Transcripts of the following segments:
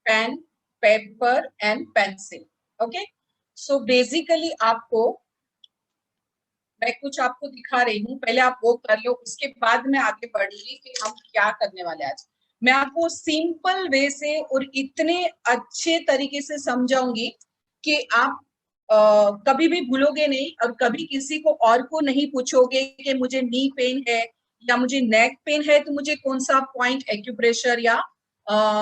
Pen, paper and pencil. Okay, so basically आपको मैं कुछ आपको दिखा रही हूँ, पहले आप वो कर लो, उसके बाद मैं आगे बढ़ूंगी कि हम क्या करने वाले आज। मैं आपको सिंपल वे से और इतने अच्छे तरीके से समझाऊंगी कि आप कभी भी भूलोगे नहीं और कभी किसी को और को नहीं पूछोगे कि मुझे नी पेन है या मुझे नेक पेन है तो मुझे कौन सा पॉइंट एक्यूप्रेशर या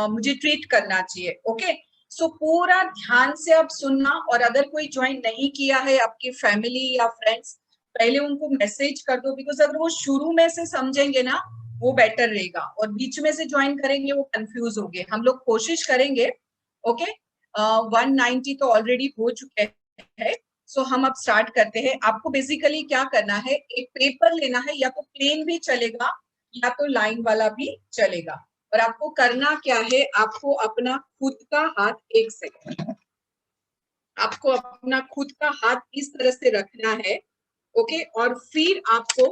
मुझे ट्रीट करना चाहिए। ओके, सो पूरा ध्यान से आप सुनना, और अगर कोई ज्वाइन नहीं किया है आपकी फैमिली या फ्रेंड्स, पहले उनको मैसेज कर दो, बिकॉज अगर वो शुरू में से समझेंगे ना वो बेटर रहेगा, और बीच में से ज्वाइन करेंगे वो कंफ्यूज होंगे। हम लोग कोशिश करेंगे। ओके, 190 तो ऑलरेडी हो चुके हैं, सो हम अब स्टार्ट करते हैं। आपको बेसिकली क्या करना है, एक पेपर लेना है, या तो प्लेन भी चलेगा या तो लाइन वाला भी चलेगा, और आपको करना क्या है, आपको अपना खुद का हाथ, एक सेकंड, आपको अपना खुद का हाथ इस तरह से रखना है। ओके, और फिर आपको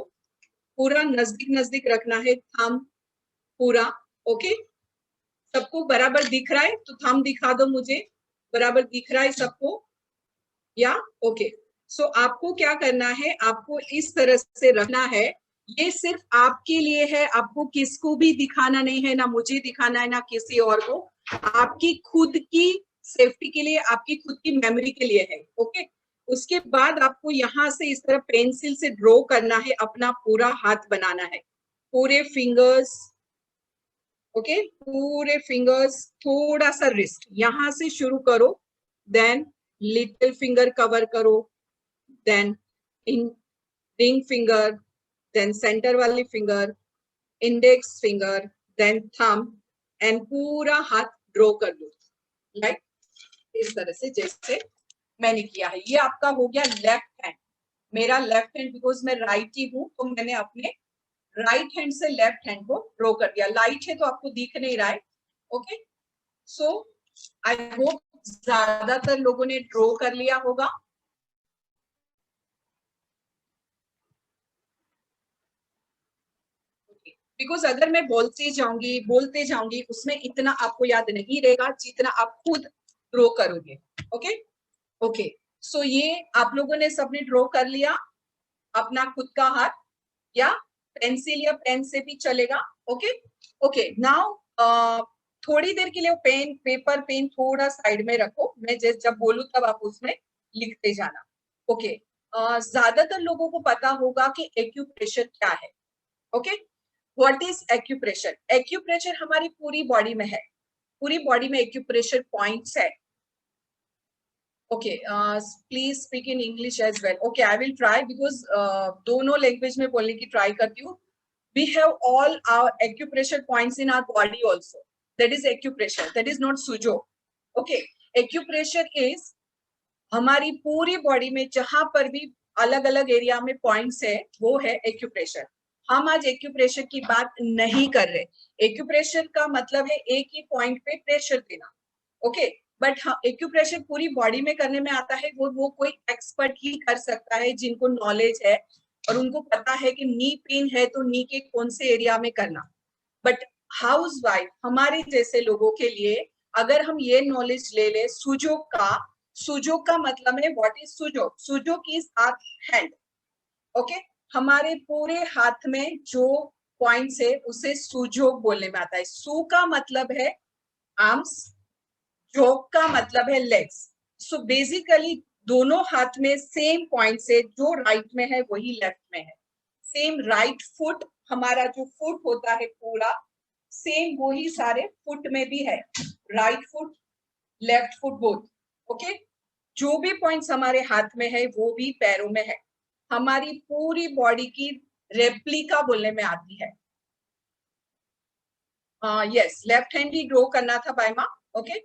पूरा नजदीक नजदीक रखना है, थंब पूरा। ओके, सबको बराबर दिख रहा है तो थंब दिखा दो मुझे, बराबर दिख रहा है सबको या? ओके, सो आपको क्या करना है, आपको इस तरह से रखना है। ये सिर्फ आपके लिए है, आपको किसको भी दिखाना नहीं है, ना मुझे दिखाना है ना किसी और को, आपकी खुद की सेफ्टी के लिए, आपकी खुद की मेमोरी के लिए है। ओके, उसके बाद आपको यहाँ से इस तरह पेंसिल से ड्रॉ करना है, अपना पूरा हाथ बनाना है, पूरे फिंगर्स। ओके, पूरे फिंगर्स, थोड़ा सा रिस्ट यहां से शुरू करो, देन लिटिल फिंगर कवर करो, then in ring finger, then centre वाली finger, index finger, then thumb, and पूरा हाथ ड्रॉ कर दो, लाइक इस तरह से जैसे मैंने किया है। ये आपका हो गया लेफ्ट हैंड। मेरा लेफ्ट हैंड, बिकॉज मैं राइट ही हूं तो मैंने अपने राइट हैंड से लेफ्ट हैंड को ड्रॉ कर दिया। लाइट है तो आपको दिख नहीं रहा है। ओके, सो आई होप ज्यादातर लोगों ने ड्रॉ कर लिया होगा। बिकॉज अगर मैं बोलते जाऊंगी उसमें इतना आपको याद नहीं रहेगा जितना आप खुद ड्रॉ करोगे। ओके ओके, सो ये आप लोगों ने सबने ड्रॉ कर लिया अपना खुद का हाथ, या पेंसिल या पेन से भी चलेगा। ओके ओके, नाउ थोड़ी देर के लिए पेन, पेपर, पेन थोड़ा साइड में रखो, मैं जब बोलूं तब आप उसमें लिखते जाना। ओके, ज्यादातर लोगों को पता होगा कि एक्यूप्रेशर क्या है। Okay, what is acupressure? Acupressure हमारी पूरी बॉडी में है, पूरी बॉडी में एक्यूप्रेशर पॉइंट्स है। Okay, please speak in English as well. Okay, I will try because दोनों लैंग्वेज में बोलने की ट्राई करती हूँ। We have all our acupressure points in our body also. That is acupressure. That is not sujo. Okay, acupressure is हमारी पूरी body में जहां पर भी अलग अलग एरिया में पॉइंट्स है वो है एक्यूप्रेशर। हम आज एक्यूप्रेशर की बात नहीं कर रहे। एक्यूप्रेशर का मतलब है एक ही पॉइंट पे प्रेशर देना। ओके, बट हाँ, एक्यूप्रेशर पूरी बॉडी में करने में आता है, वो कोई एक्सपर्ट ही कर सकता है जिनको नॉलेज है और उनको पता है कि नी पेन है तो नी के कौन से एरिया में करना। बट हाउस वाइफ हमारे जैसे लोगों के लिए अगर हम ये नॉलेज ले ले सुजोग का, सुजोग का मतलब है व्हाट इज सुजोग? सुजोग इज हाथ, हैंड। ओके, हमारे पूरे हाथ में जो पॉइंट्स है उसे सुजोग बोलने में आता है। सु का मतलब है आर्म्स, जोग का मतलब है लेग्स। सो बेसिकली दोनों हाथ में सेम पॉइंट से, जो राइट में है वही लेफ्ट में है। सेम राइट फुट, हमारा जो फुट होता है पूरा सेम वही सारे फुट में भी है, right foot, left foot both. Okay, जो भी पॉइंट्स हमारे हाथ में है वो भी पैरों में है। हमारी पूरी बॉडी की रेप्लिका बोलने में आती है। यस, लेफ्ट हैंड ही ड्रॉ करना था बायमा। ओके,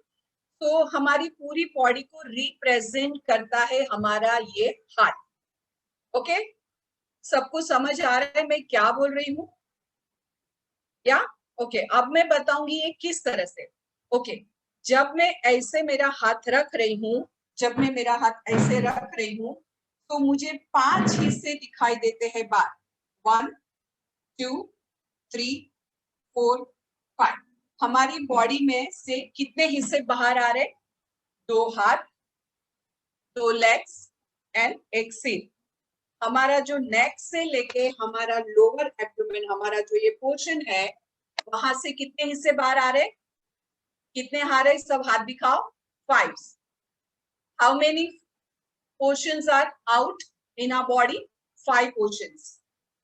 तो हमारी पूरी बॉडी को रिप्रेजेंट करता है हमारा ये हाथ। ओके, सबको समझ आ रहा है मैं क्या बोल रही हूँ या? ओके, अब मैं बताऊंगी ये किस तरह से। ओके, जब मैं ऐसे मेरा हाथ रख रही हूँ, जब मैं मेरा हाथ ऐसे रख रही हूँ तो मुझे 5 हिस्से दिखाई देते हैं बार। 1 2 3 4 5। हमारी बॉडी में से कितने हिस्से बाहर आ रहे? 2 हाथ, 2 लेग्स एंड एक सिर। हमारा जो नेक से लेके हमारा लोअर एब्डोमेन, हमारा जो ये पोर्शन है, वहां से कितने हिस्से बाहर आ रहे? कितने आ रहे? सब हाथ दिखाओ। 5. How many portions are out in our body? 5 portions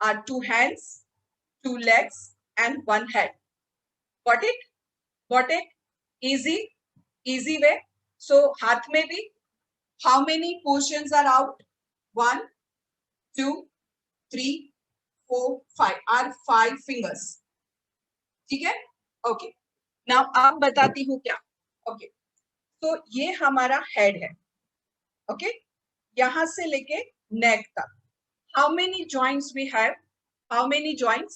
are 2 hands, 2 legs and 1 head. Got it? Got it? Easy way. So हाथ में भी how many portions are out? 1, 2, 3, 4, 5 are 5 fingers. ठीक है? Okay. Now अब बताती हूँ क्या. Okay. तो ये हमारा head है. Okay. यहां से लेके neck तक. How many joints we have? How many joints?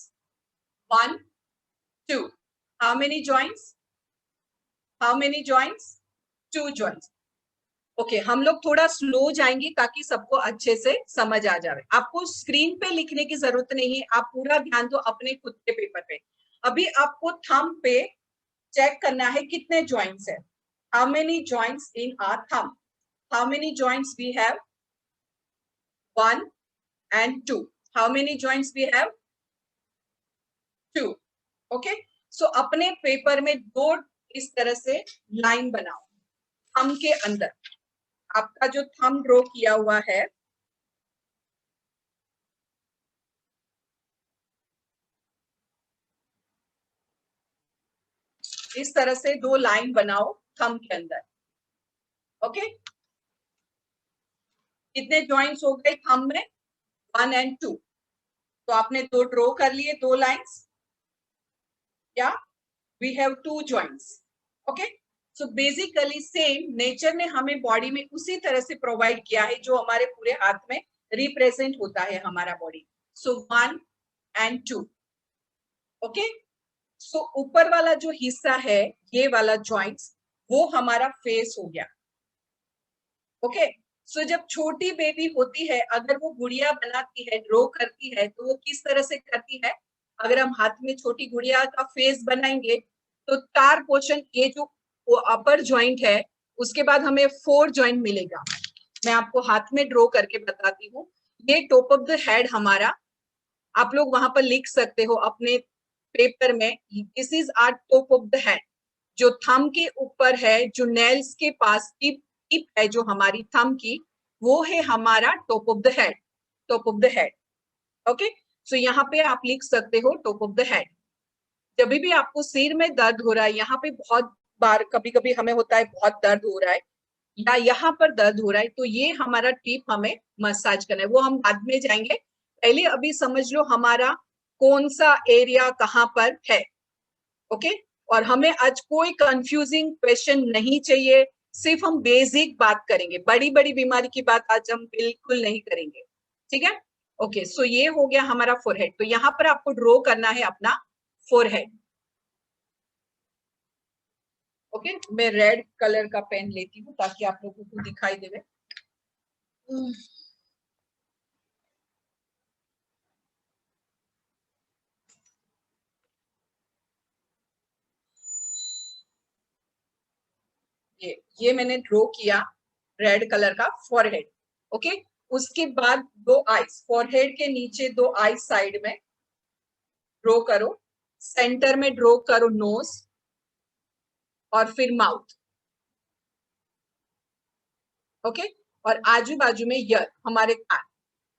1, 2. How many joints? How many joints? 2 joints. Okay हम लोग थोड़ा स्लो जाएंगे ताकि सबको अच्छे से समझ आ जाए. आपको स्क्रीन पे लिखने की जरूरत नहीं है, आप पूरा ध्यान दो अपने खुद के पेपर पे. अभी आपको थंब पे चेक करना है कितने जॉइंट्स है. How many joints in our thumb? How many joints we have? 1 and 2. How many joints we have? 2. Okay. So अपने पेपर में 2 इस तरह से लाइन बनाओ थंब के अंदर. आपका जो थंब ड्रॉ किया हुआ है, इस तरह से 2 लाइन बनाओ थंब के अंदर. ओके. कितने जॉइंट्स हो गए थंब में? 1 and 2. तो आपने 2 ड्रॉ कर लिए, 2 लाइंस. या we have 2 joints. Okay. So basically same nature ने हमें बॉडी में उसी तरह से प्रोवाइड किया है जो हमारे पूरे हाथ में रिप्रेजेंट होता है हमारा बॉडी. So 1 and 2. ओके. सो ऊपर वाला जो हिस्सा है, ये वाला जॉइंट्स, वो हमारा फेस हो गया. ओके. सो जब छोटी बेबी होती है, अगर वो गुड़िया बनाती है, ड्रॉ करती है, तो वो किस तरह से करती है? अगर हम हाथ में छोटी गुड़िया का फेस बनाएंगे तो तार पोर्शन, ये जो अपर जॉइंट है, उसके बाद हमें 4 जॉइंट मिलेगा. मैं आपको हाथ में ड्रॉ करके बताती हूँ. ये टॉप ऑफ द हेड हमारा, आप लोग वहां पर लिख सकते हो अपने पेपर में, this is our top of the head. जो थंब के ऊपर है, जो नेल्स के पास टिप है जो हमारी थंब की, वो है हमारा top of the head. Top of the head. Okay. So यहाँ पे आप लिख सकते हो टॉप ऑफ द हेड. जब भी आपको सिर में दर्द हो रहा है, यहाँ पे बहुत बार कभी कभी हमें होता है बहुत दर्द हो रहा है या यहाँ पर दर्द हो रहा है, तो ये हमारा टिप हमें मसाज करना है. वो हम बाद में जाएंगे, पहले अभी समझ लो हमारा कौन सा एरिया कहाँ पर है. ओके. और हमें आज कोई कंफ्यूजिंग क्वेश्चन नहीं चाहिए, सिर्फ हम बेसिक बात करेंगे. बड़ी बड़ी बीमारी की बात आज हम बिल्कुल नहीं करेंगे. ठीक है. ओके. सो ये हो गया हमारा फोरहेड. तो यहाँ पर आपको ड्रॉ करना है अपना फोरहेड. ओके. मैं रेड कलर का पेन लेती हूँ ताकि आप लोगों को दिखाई देवे. ये मैंने ड्रॉ किया रेड कलर का फॉरहेड. ओके. उसके बाद 2 आईज, फॉरहेड के नीचे 2 आईज साइड में ड्रॉ करो. सेंटर में ड्रॉ करो नोज और फिर माउथ. ओके. और आजू बाजू में ईयर, हमारे कान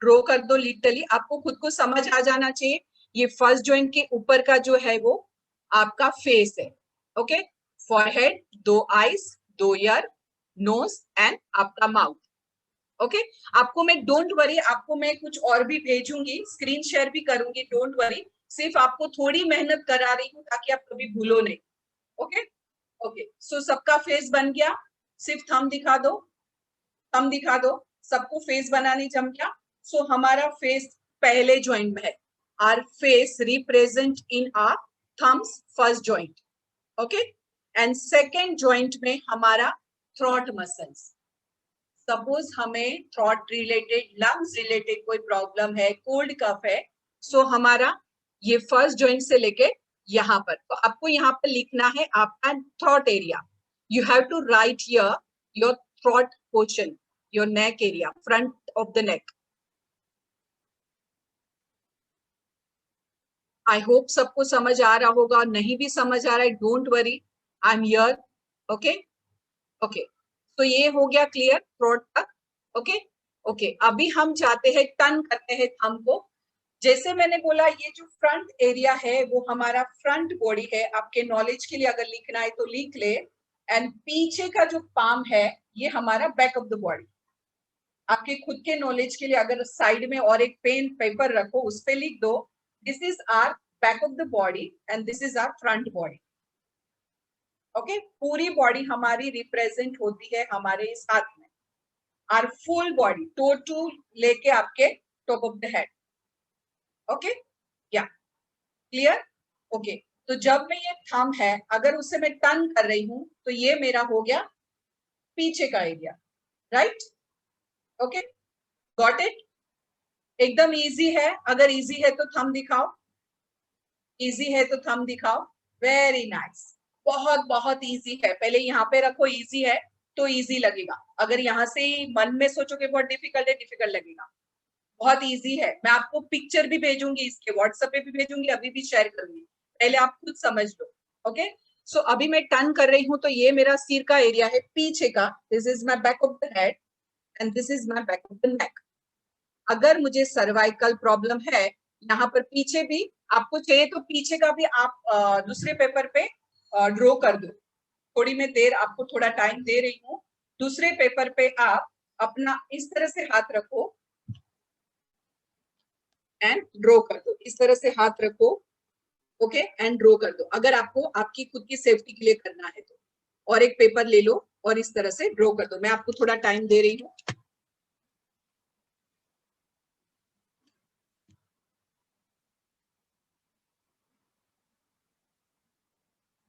ड्रॉ कर दो. लिटरली आपको खुद को समझ आ जाना चाहिए. ये फर्स्ट जॉइंट के ऊपर का जो है वो आपका फेस है. Okay. Forehead, 2 eyes, 2 ear, nose and आपका माउथ. ओके. आपको मैं, डोंट वरी, आपको मैं कुछ और भी भेजूंगी, स्क्रीन शेयर भी करूंगी, डोंट वरी. सिर्फ आपको थोड़ी मेहनत करा रही हूँ ताकि आप कभी भूलो नहीं. ओके. ओके. सो सबका फेस बन गया. सिर्फ थंब दिखा दो, थंब दिखा दो. सबको फेस बनाने जम गया. सो हमारा फेस पहले जॉइंट में है. Our face represent in our thumbs first joint. Okay. And second joint में हमारा थ्रोट मसल्स. सपोज हमें थ्रोट रिलेटेड, लंग्स रिलेटेड कोई प्रॉब्लम है, कोल्ड कफ है, सो हमारा ये फर्स्ट जॉइंट से लेके यहाँ पर, तो आपको यहाँ पर लिखना है आपका throat area. You have to write your throat portion, your neck area, front of the neck. I hope सबको समझ आ रहा होगा. नहीं भी समझ आ रहा है, don't worry, I am here. Okay okay, तो ये हो गया क्लियर थ्रोट तक. ओके ओके, अभी हम जाते हैं, टर्न करते हैं थंब को. जैसे मैंने बोला, ये जो फ्रंट एरिया है वो हमारा फ्रंट बॉडी है. आपके नॉलेज के लिए अगर लिखना है तो लिख ले. एंड पीछे का जो पाम है ये हमारा बैक ऑफ द बॉडी. आपके खुद के नॉलेज के लिए अगर साइड में और एक पेन पेपर रखो, उस पे लिख दो, this is our back of the body and this is our front body. Okay, पूरी बॉडी हमारी रिप्रेजेंट होती है हमारे इस हाथ में. Our full body, toe to लेके आपके top of the head. Okay, या क्लियर. ओके, तो जब मैं ये थंब है, अगर उसे मैं टर्न कर रही हूं तो ये मेरा हो गया पीछे का area. Right, okay, got it. एकदम इजी है. अगर इजी है तो थंब दिखाओ. इजी है तो थंब दिखाओ. Very nice. बहुत बहुत इजी है. पहले यहाँ पे रखो, इजी है तो इजी लगेगा. अगर यहाँ से मन में सोचोगे बहुत डिफिकल्ट है, डिफिकल्ट लगेगा. बहुत इजी है. मैं आपको पिक्चर भी भेजूंगी, इसके व्हाट्सएप पे भी भेजूंगी, अभी भी शेयर करूंगी. पहले आप खुद समझ लो. ओके, सो अभी मैं टर्न कर रही हूँ तो ये मेरा सिर का एरिया है पीछे का. This is my back of the head and this is my back of the नेक. अगर मुझे सर्वाइकल प्रॉब्लम है यहाँ पर पीछे भी, आपको चाहिए तो पीछे का भी आप दूसरे पेपर पे ड्रॉ कर दो. थोड़ी मैं देर आपको थोड़ा टाइम दे रही हूँ. दूसरे पेपर पे आप अपना इस तरह से हाथ रखो एंड ड्रॉ कर दो. इस तरह से हाथ रखो, ओके, एंड ड्रॉ कर दो. अगर आपको आपकी खुद की सेफ्टी के लिए करना है तो. और एक पेपर ले लो और इस तरह से ड्रॉ कर दो. मैं आपको थोड़ा टाइम दे रही हूँ.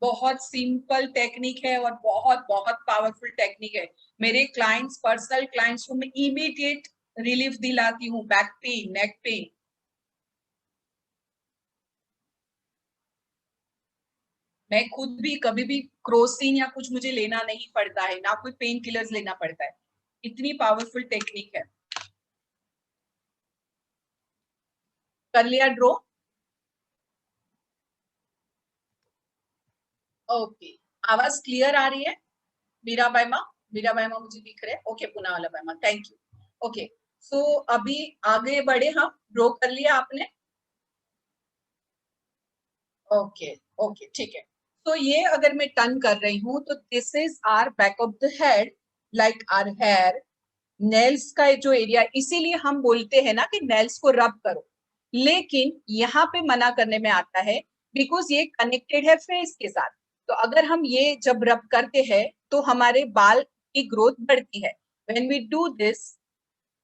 बहुत सिंपल टेक्निक है और बहुत बहुत पावरफुल टेक्निक है. मेरे क्लाइंट्स, पर्सनल क्लाइंट्स को मैं इमीडिएट रिलीफ दिलाती हूँ बैक पेन, नेक पेन. मैं खुद भी कभी भी क्रोसिन या कुछ मुझे लेना नहीं पड़ता है, ना कोई पेन किलर्स लेना पड़ता है. इतनी पावरफुल टेक्निक है. कर लिया ड्रॉ. ओके, आवाज क्लियर आ रही है. मीरा बैमा, मीरा बैमा मुझे दिख रहे हैं. ओके, पुना वाला बैमा, थैंक यू. ओके, सो अभी आगे बढ़े हम. ड्रॉ कर लिया आपने. ओके ओके, ठीक है. तो ये अगर मैं टर्न कर रही हूँ तो this is our back of the head, like our hair. Nails का जो एरिया, इसीलिए हम बोलते हैं ना कि नेल्स को रब करो. लेकिन यहाँ पे मना करने में आता है बिकॉज ये कनेक्टेड है फेस के साथ. तो अगर हम ये जब रब करते हैं तो हमारे बाल की ग्रोथ बढ़ती है. When we do this,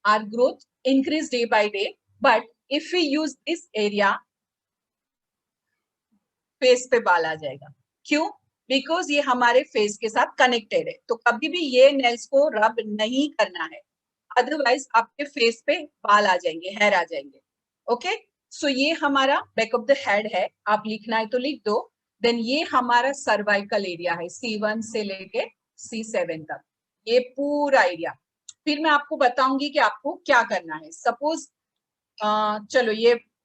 our growth increase day by day. But if we use this area, face पे बाल आ जाएगा. क्यों? बिकॉज ये हमारे फेस के साथ कनेक्टेड है. तो कभी भी ये नेल्स को रब नहीं करना है, अदरवाइज आपके फेस पे बाल आ जाएंगे, हेयर आ जाएंगे. ओके, सो ये हमारा बैक ऑफ द हेड है. आप लिखना है तो लिख दो. देन ये हमारा सर्वाइकल एरिया है, C1 से लेके C7 तक, ये पूरा एरिया. फिर मैं आपको बताऊंगी कि आपको क्या करना है. सपोज चलो,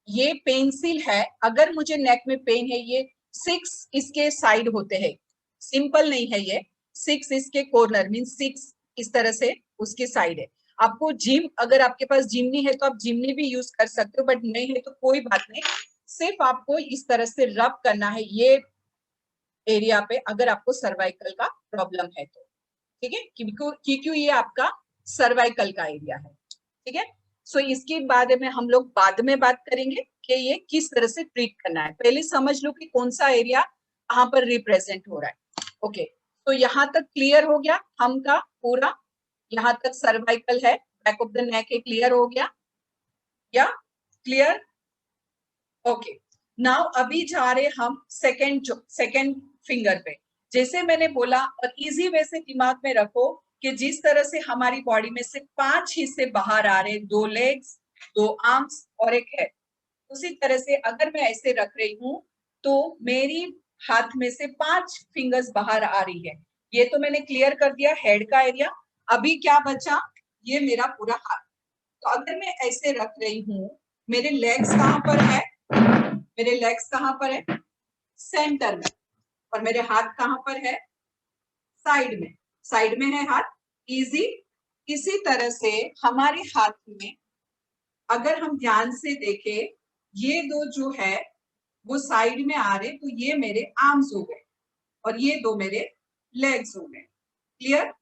ये पेंसिल है. अगर मुझे नेक में पेन है, ये 6 इसके साइड होते हैं. सिंपल नहीं है ये. 6 इसके कॉर्नर, मीन 6 इस तरह से उसके साइड है. आपको जिम, अगर आपके पास जिमनी है तो आप जिमनी भी यूज कर सकते हो, बट नहीं है तो कोई बात नहीं. सिर्फ आपको इस तरह से रब करना है ये एरिया पे, अगर आपको सर्वाइकल का प्रॉब्लम है तो. ठीक है, क्योंकि ये आपका सर्वाइकल का एरिया है. ठीक है, सो इसके बारे में हम लोग बाद में बात करेंगे कि ये किस तरह से ट्रीट करना है. पहले समझ लो कि कौन सा एरिया कहाँ पर रिप्रेजेंट हो रहा है. ओके, तो यहाँ तक क्लियर हो गया हम का पूरा. यहाँ तक सर्वाइकल है, बैक ऑफ द नेक है, क्लियर हो गया या क्लियर. ओके, नाउ अभी जा रहे हम सेकेंड फिंगर पे. जैसे मैंने बोला, और इजी वे से दिमाग में रखो कि जिस तरह से हमारी बॉडी में से 5 हिस्से बाहर आ रहे, 2 लेग्स, 2 आर्म्स और एक हेड, उसी तरह से अगर मैं ऐसे रख रही हूँ तो मेरी हाथ में से 5 फिंगर्स बाहर आ रही है। ये तो मैंने क्लियर कर दिया हेड का एरिया। अभी क्या बचा, ये मेरा पूरा हाथ। तो अगर मैं ऐसे रख रही हूं, मेरे लेग्स कहां पर है, मेरे लेग्स कहां पर है, सेंटर में, और मेरे हाथ कहां पर है, साइड में, साइड में है हाथ, इजी। इसी तरह से हमारे हाथ में अगर हम ध्यान से देखें, ये दो जो है वो साइड में आ रहे, तो ये मेरे आर्म्स हो गए और ये दो मेरे लेग्स हो गए। क्लियर?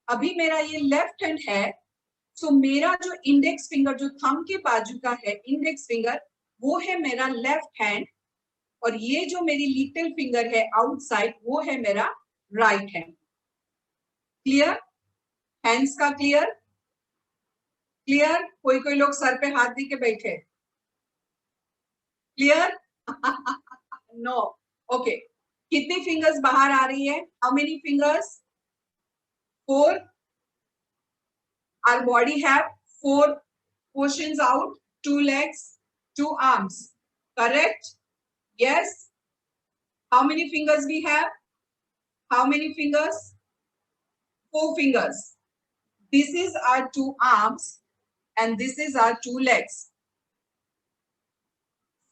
अभी मेरा ये लेफ्ट हैंड है, सो मेरा जो इंडेक्स फिंगर जो थंब के बाजू का है, इंडेक्स फिंगर, वो है मेरा लेफ्ट हैंड, और ये जो मेरी लिटिल फिंगर है आउटसाइड, वो है मेरा राइट हैंड। क्लियर? हैंड्स का क्लियर? क्लियर? कोई कोई लोग सर पे हाथ दे के बैठे। क्लियर? नो। ओके, कितनी फिंगर्स बाहर आ रही है, how many fingers, 4. Our body have 4 portions out, 2 legs, 2 arms. Correct? Yes. How many fingers we have? How many fingers? 4 fingers. This is our 2 arms and this is our 2 legs.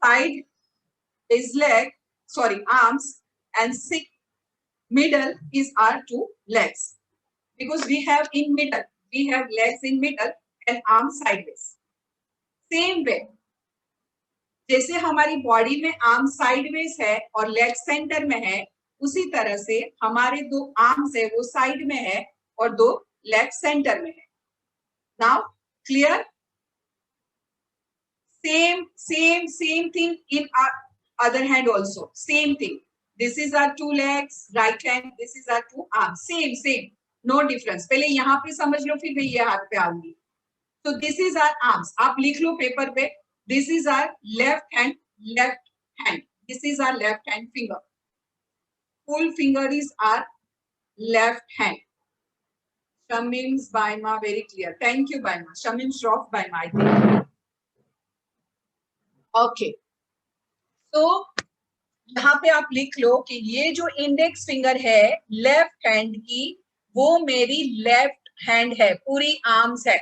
Side is leg, sorry, arms, and middle is our 2 legs. Because we have in middle, we have legs in middle and arms sideways. Same way, जैसे हमारी body में arm sideways है और leg centre में है, उसी तरह से हमारे 2 आर्म्स है वो साइड में है और 2 लेग सेंटर में है। Now clear? same thing in our other hand also, same thing. This is our 2 legs, right hand, this is our 2 arms, same, no difference. पहले यहाँ पे समझ लो, फिर मैं ये हाथ पे आऊंगी। So this is our arms, आप लिख लो पेपर पे, this is our left hand, this is our left hand finger, full finger is our left hand. Shamim's Baima, very clear, thank you Baima, Shamim Shroff Baima, I think. Okay, तो यहाँ पे आप लिख लो कि ये जो index finger है left hand की, वो मेरी लेफ्ट हैंड है, पूरी आर्म्स है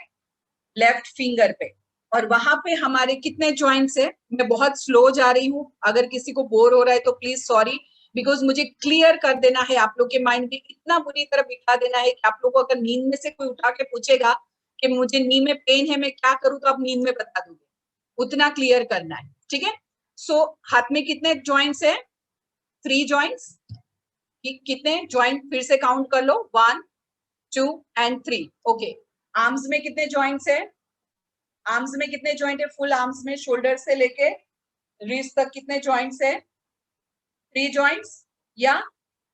लेफ्ट फिंगर पे, और वहां पे हमारे कितने जॉइंट्स है। मैं बहुत स्लो जा रही हूँ, अगर किसी को बोर हो रहा है तो प्लीज सॉरी, बिकॉज मुझे क्लियर कर देना है, आप लोग के माइंड में इतना बुरी तरह बिठा देना है कि आप लोग को अगर नींद में से कोई उठा के पूछेगा कि मुझे नी में पेन है, मैं क्या करूँ, तो आप नींद में बता दोगे, उतना क्लियर करना है। ठीक है? सो हाथ में कितने जॉइंट्स है, 3 जॉइंट्स। कितने जॉइंट फिर से काउंट कर लो, 1 2 and 3। ओके, आर्म्स में कितने जॉइंट्स है, आर्म्स में कितने जॉइंट है, फुल आर्म्स में शोल्डर से लेके रिस्ट तक कितने जॉइंट्स है, 3 जॉइंट्स। या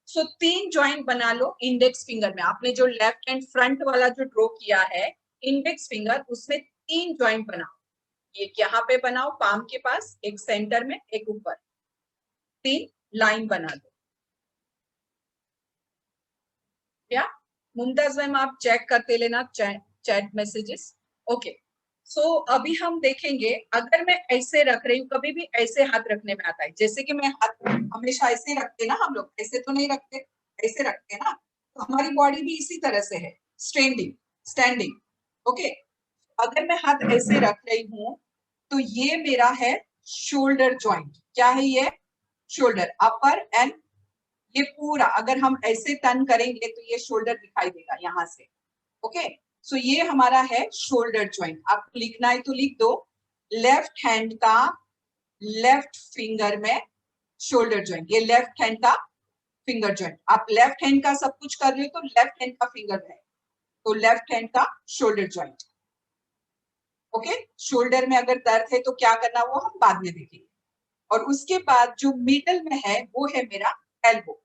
सो 3 जॉइंट बना लो इंडेक्स फिंगर में। आपने जो लेफ्ट हैंड फ्रंट वाला जो ड्रॉ किया है इंडेक्स फिंगर, उसमें 3 जॉइंट बनाओ। एक यहाँ पे बनाओ पाम के पास, एक सेंटर में, एक ऊपर, 3 लाइन बना दो। क्या मुमताज मैम आप चेक करते लेना चैट मैसेजेस। ओके, सो अभी हम देखेंगे, अगर मैं ऐसे रख रही हूँ, कभी भी ऐसे हाथ रखने में आता है, जैसे कि मैं हाथ हमेशा ऐसे रखते ना, हम लोग ऐसे तो नहीं रखते, ऐसे रखते ना, तो हमारी बॉडी भी इसी तरह से है, स्टैंडिंग। ओके, अगर मैं हाथ ऐसे रख रही हूँ तो ये मेरा है शोल्डर जॉइंट। क्या है ये, शोल्डर, अपर एंड, ये पूरा अगर हम ऐसे टर्न करेंगे तो ये शोल्डर दिखाई देगा यहाँ से। ओके, सो ये हमारा है शोल्डर जॉइंट। आपको लिखना है तो लिख दो, लेफ्ट हैंड का लेफ्ट फिंगर में शोल्डर जॉइंट, ये लेफ्ट हैंड का फिंगर जॉइंट। आप लेफ्ट हैंड का सब कुछ कर रहे हो तो लेफ्ट हैंड का फिंगर है, तो लेफ्ट हैंड का शोल्डर जॉइंट। ओके, शोल्डर में अगर दर्द है तो क्या करना, वो हम बाद में देखेंगे। और उसके बाद जो मिडल में है वो है मेरा एल्बो,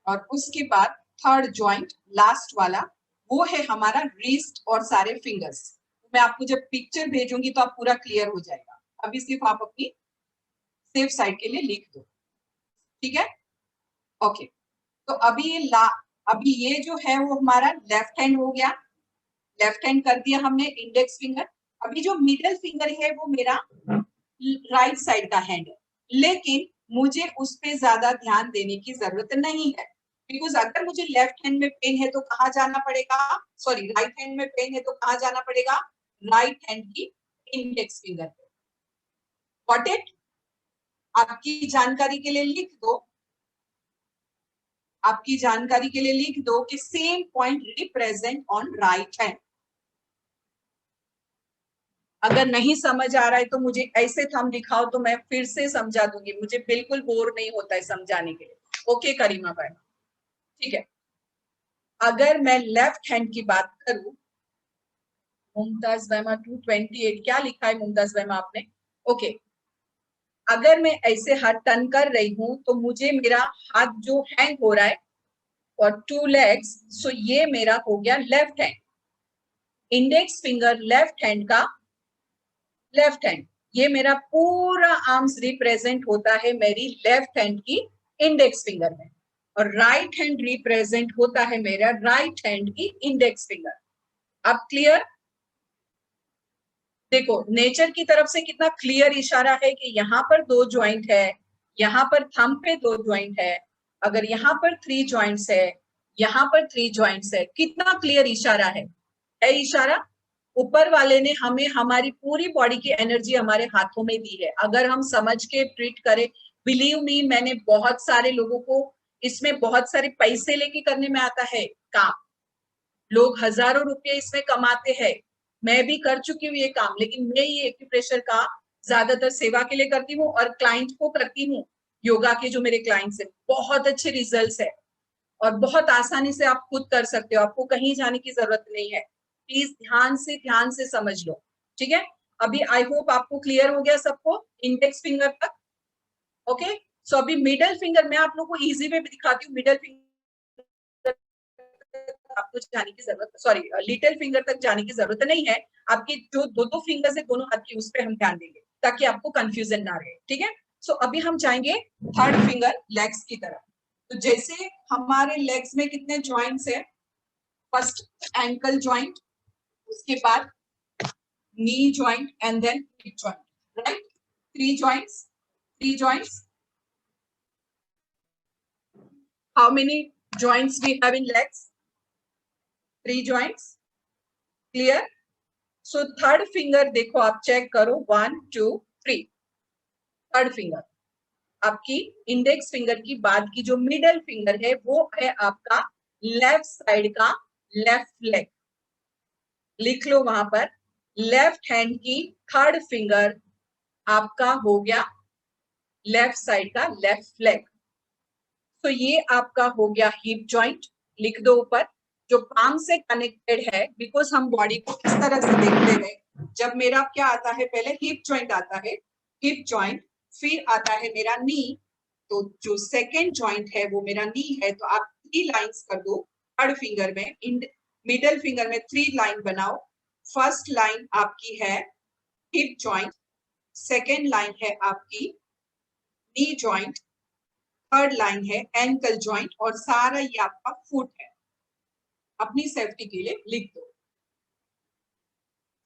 और उसके बाद थर्ड जॉइंट लास्ट वाला वो है हमारा रिस्ट और सारे फिंगर्स। मैं आपको जब पिक्चर भेजूंगी तो आप पूरा क्लियर हो जाएगा, अभी सिर्फ आप अपनी सेफ साइड के लिए लिख दो। ठीक है? ओके, तो अभी ये जो है वो हमारा लेफ्ट हैंड हो गया, लेफ्ट हैंड कर दिया हमने इंडेक्स फिंगर। अभी जो मिडल फिंगर है वो मेरा राइट साइड का हैंड है, लेकिन मुझे उस पे ज्यादा ध्यान देने की जरूरत नहीं है, बिकॉज अगर मुझे लेफ्ट हैंड में पेन है तो कहाँ जाना पड़ेगा, सॉरी राइट हैंड में पेन है तो कहाँ जाना पड़ेगा, राइट हैंड की इंडेक्स फिंगर पे। व्हाट इट, आपकी जानकारी के लिए लिख दो, आपकी जानकारी के लिए लिख दो कि same point represent on right hand. अगर नहीं समझ आ रहा है तो मुझे ऐसे थंब दिखाओ तो मैं फिर से समझा दूंगी, मुझे बिल्कुल बोर नहीं होता है समझाने के लिए। ओके करीमा भाई, ठीक है। अगर मैं लेफ्ट हैंड की बात करूं, मुमताज बैमा 228 क्या लिखा है मुमताज बैमा आपने, ओके। अगर मैं ऐसे हाथ टर्न कर रही हूं तो मुझे मेरा हाथ जो हैंग हो रहा है और 2 लेग्स, सो ये मेरा हो गया left hand, index finger left hand का लेफ्ट हैंड, ये मेरा पूरा आर्म्स रिप्रेजेंट होता है मेरी लेफ्ट हैंड की इंडेक्स फिंगर में, और राइट हैंड रिप्रेजेंट होता है मेरा राइट हैंड की इंडेक्स फिंगर। अब क्लियर, देखो नेचर की तरफ से कितना क्लियर इशारा है कि यहाँ पर 2 ज्वाइंट है, यहाँ पर थंब पे 2 ज्वाइंट है, अगर यहाँ पर 3 ज्वाइंट्स है, यहाँ पर 3 ज्वाइंट्स है, कितना क्लियर इशारा है इशारा। ऊपर वाले ने हमें हमारी पूरी बॉडी की एनर्जी हमारे हाथों में दी है, अगर हम समझ के ट्रीट करें। बिलीव मी, मैंने बहुत सारे लोगों को इसमें बहुत सारे पैसे लेके करने में आता है काम, लोग हजारों रुपए इसमें कमाते हैं, मैं भी कर चुकी हूँ ये काम, लेकिन मैं ये एक्यूप्रेशर का ज्यादातर सेवा के लिए करती हूँ और क्लाइंट को करती हूँ। योगा के जो मेरे क्लाइंट्स हैं बहुत अच्छे रिजल्ट्स है और बहुत आसानी से आप खुद कर सकते हो, आपको कहीं जाने की जरूरत नहीं है। प्लीज ध्यान से समझ लो, ठीक है। अभी आई होप आपको क्लियर हो गया सबको इंडेक्स फिंगर तक, ओके। सो अभी मिडल फिंगर मैं आप लोगों को इजी वे भी दिखाती हूँ, मिडल फिंगर आपको जाने की जरूरत, सॉरी लिटिल फिंगर तक जाने की जरूरत नहीं है, आपकी जो 2 फिंगर्स है दोनों हाथ की उस पर हम ध्यान देंगे ताकि आपको कंफ्यूजन ना रहे, ठीक है। सो अभी हम जाएंगे थर्ड फिंगर लेग्स की तरफ। तो जैसे हमारे लेग्स में कितने ज्वाइंट्स है, फर्स्ट एंकल ज्वाइंट, उसके बाद knee joint and then hip joint, right, 3 joints. How many joints we have in legs? 3 joints. Clear? So third finger देखो आप चेक करो, 1 2 3, थर्ड फिंगर आपकी इंडेक्स फिंगर की बाद की जो मिडल फिंगर है वो है आपका लेफ्ट साइड का लेफ्ट लेग, लिख लो वहां पर, लेफ्ट हैंड की थर्ड फिंगर आपका हो गया लेफ्ट साइड का लेफ्ट लेग। तो ये आपका हो गया हिप जॉइंट, लिख दो ऊपर, जो पाम से कनेक्टेड है, बिकॉज हम बॉडी को किस तरह से देखते हैं, जब मेरा क्या आता है, पहले हिप जॉइंट आता है, हिप जॉइंट, फिर आता है मेरा नी, तो जो सेकेंड जॉइंट है वो मेरा नी है, तो आप 3 लाइंस कर दो थर्ड फिंगर में, मिडल फिंगर में 3 लाइन बनाओ। फर्स्ट लाइन आपकी है हिप जॉइंट, सेकेंड लाइन है आपकी नी जॉइंट, थर्ड लाइन है एंकल जॉइंट, और सारा ये आपका फुट है, अपनी सेफ्टी के लिए लिख दो।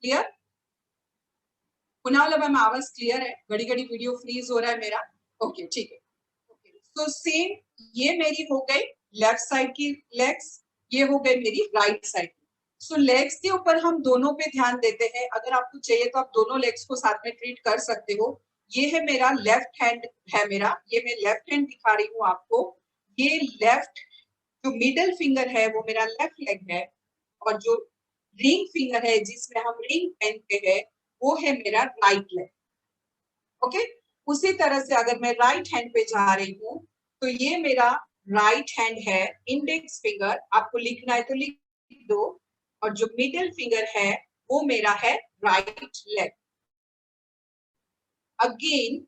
क्लियर? पुनावला मैम आवाज क्लियर है? घड़ी घड़ी वीडियो फ्रीज हो रहा है मेरा, ओके ठीक है। तो सेम ये मेरी हो गई लेफ्ट साइड की लेग्स, ये हो गई मेरी राइट साइड। सो लेग्स के ऊपर हम दोनों पे ध्यान देते हैं, अगर आपको चाहिए तो आप दोनों लेग्स को साथ में ट्रीट कर सकते हो। ये है मेरा लेफ्ट हैंड है मेरा, ये मैं लेफ्ट हैंड दिखा रही हूँ आपको, ये लेफ्ट जो मिडल फिंगर है वो मेरा लेफ्ट लेग है, और जो रिंग फिंगर है जिसमें हम रिंग पहनते हैं वो है मेरा राइट लेग, ओके। उसी तरह से अगर मैं राइट हैंड पे जा रही हूँ तो ये मेरा राइट हैंड है, इंडेक्स फिंगर आपको लिखना है तो लिख दो, और जो मिडिल फिंगर है वो मेरा है राइट लेग। अगेन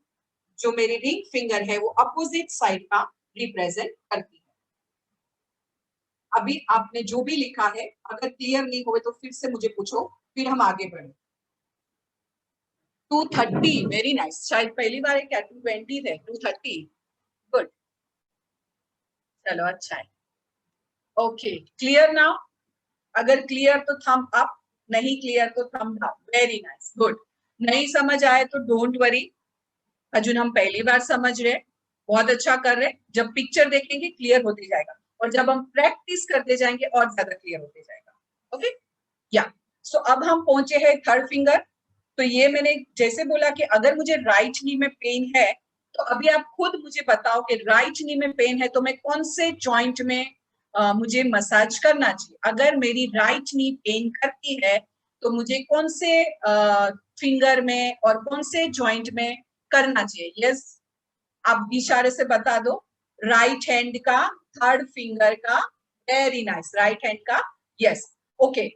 जो मेरी रिंग फिंगर है वो अपोजिट साइड का रिप्रेजेंट करती है। अभी आपने जो भी लिखा है अगर क्लियर नहीं हुए तो फिर से मुझे पूछो, फिर हम आगे बढ़े। 230 वेरी नाइस, शायद पहली बार है क्या 220 थे, 230 गुड, चलो अच्छा है, ओके क्लियर नाउ। अगर क्लियर तो थंब अप, नहीं क्लियर तो thumb down, very nice, good. नहीं समझ आए तो डोंट वरी, अर्जुन हम पहली बार समझ रहे, बहुत अच्छा कर रहे, जब पिक्चर देखेंगे क्लियर होते जाएगा, और जब हम प्रैक्टिस करते जाएंगे और ज्यादा क्लियर होते जाएगा। ओके या सो अब हम पहुंचे हैं थर्ड फिंगर। तो ये मैंने जैसे बोला कि अगर मुझे राइट नी में पेन है, तो अभी आप खुद मुझे बताओ कि राइट नी में पेन है तो मैं कौन से जॉइंट में मुझे मसाज करना चाहिए। अगर मेरी राइट नी पेन करती है तो मुझे कौन से फिंगर में और कौन से जॉइंट में करना चाहिए। यस, आप इशारे से बता दो, राइट हैंड का, थर्ड फिंगर का, वेरी नाइस, राइट हैंड का, यस ओके।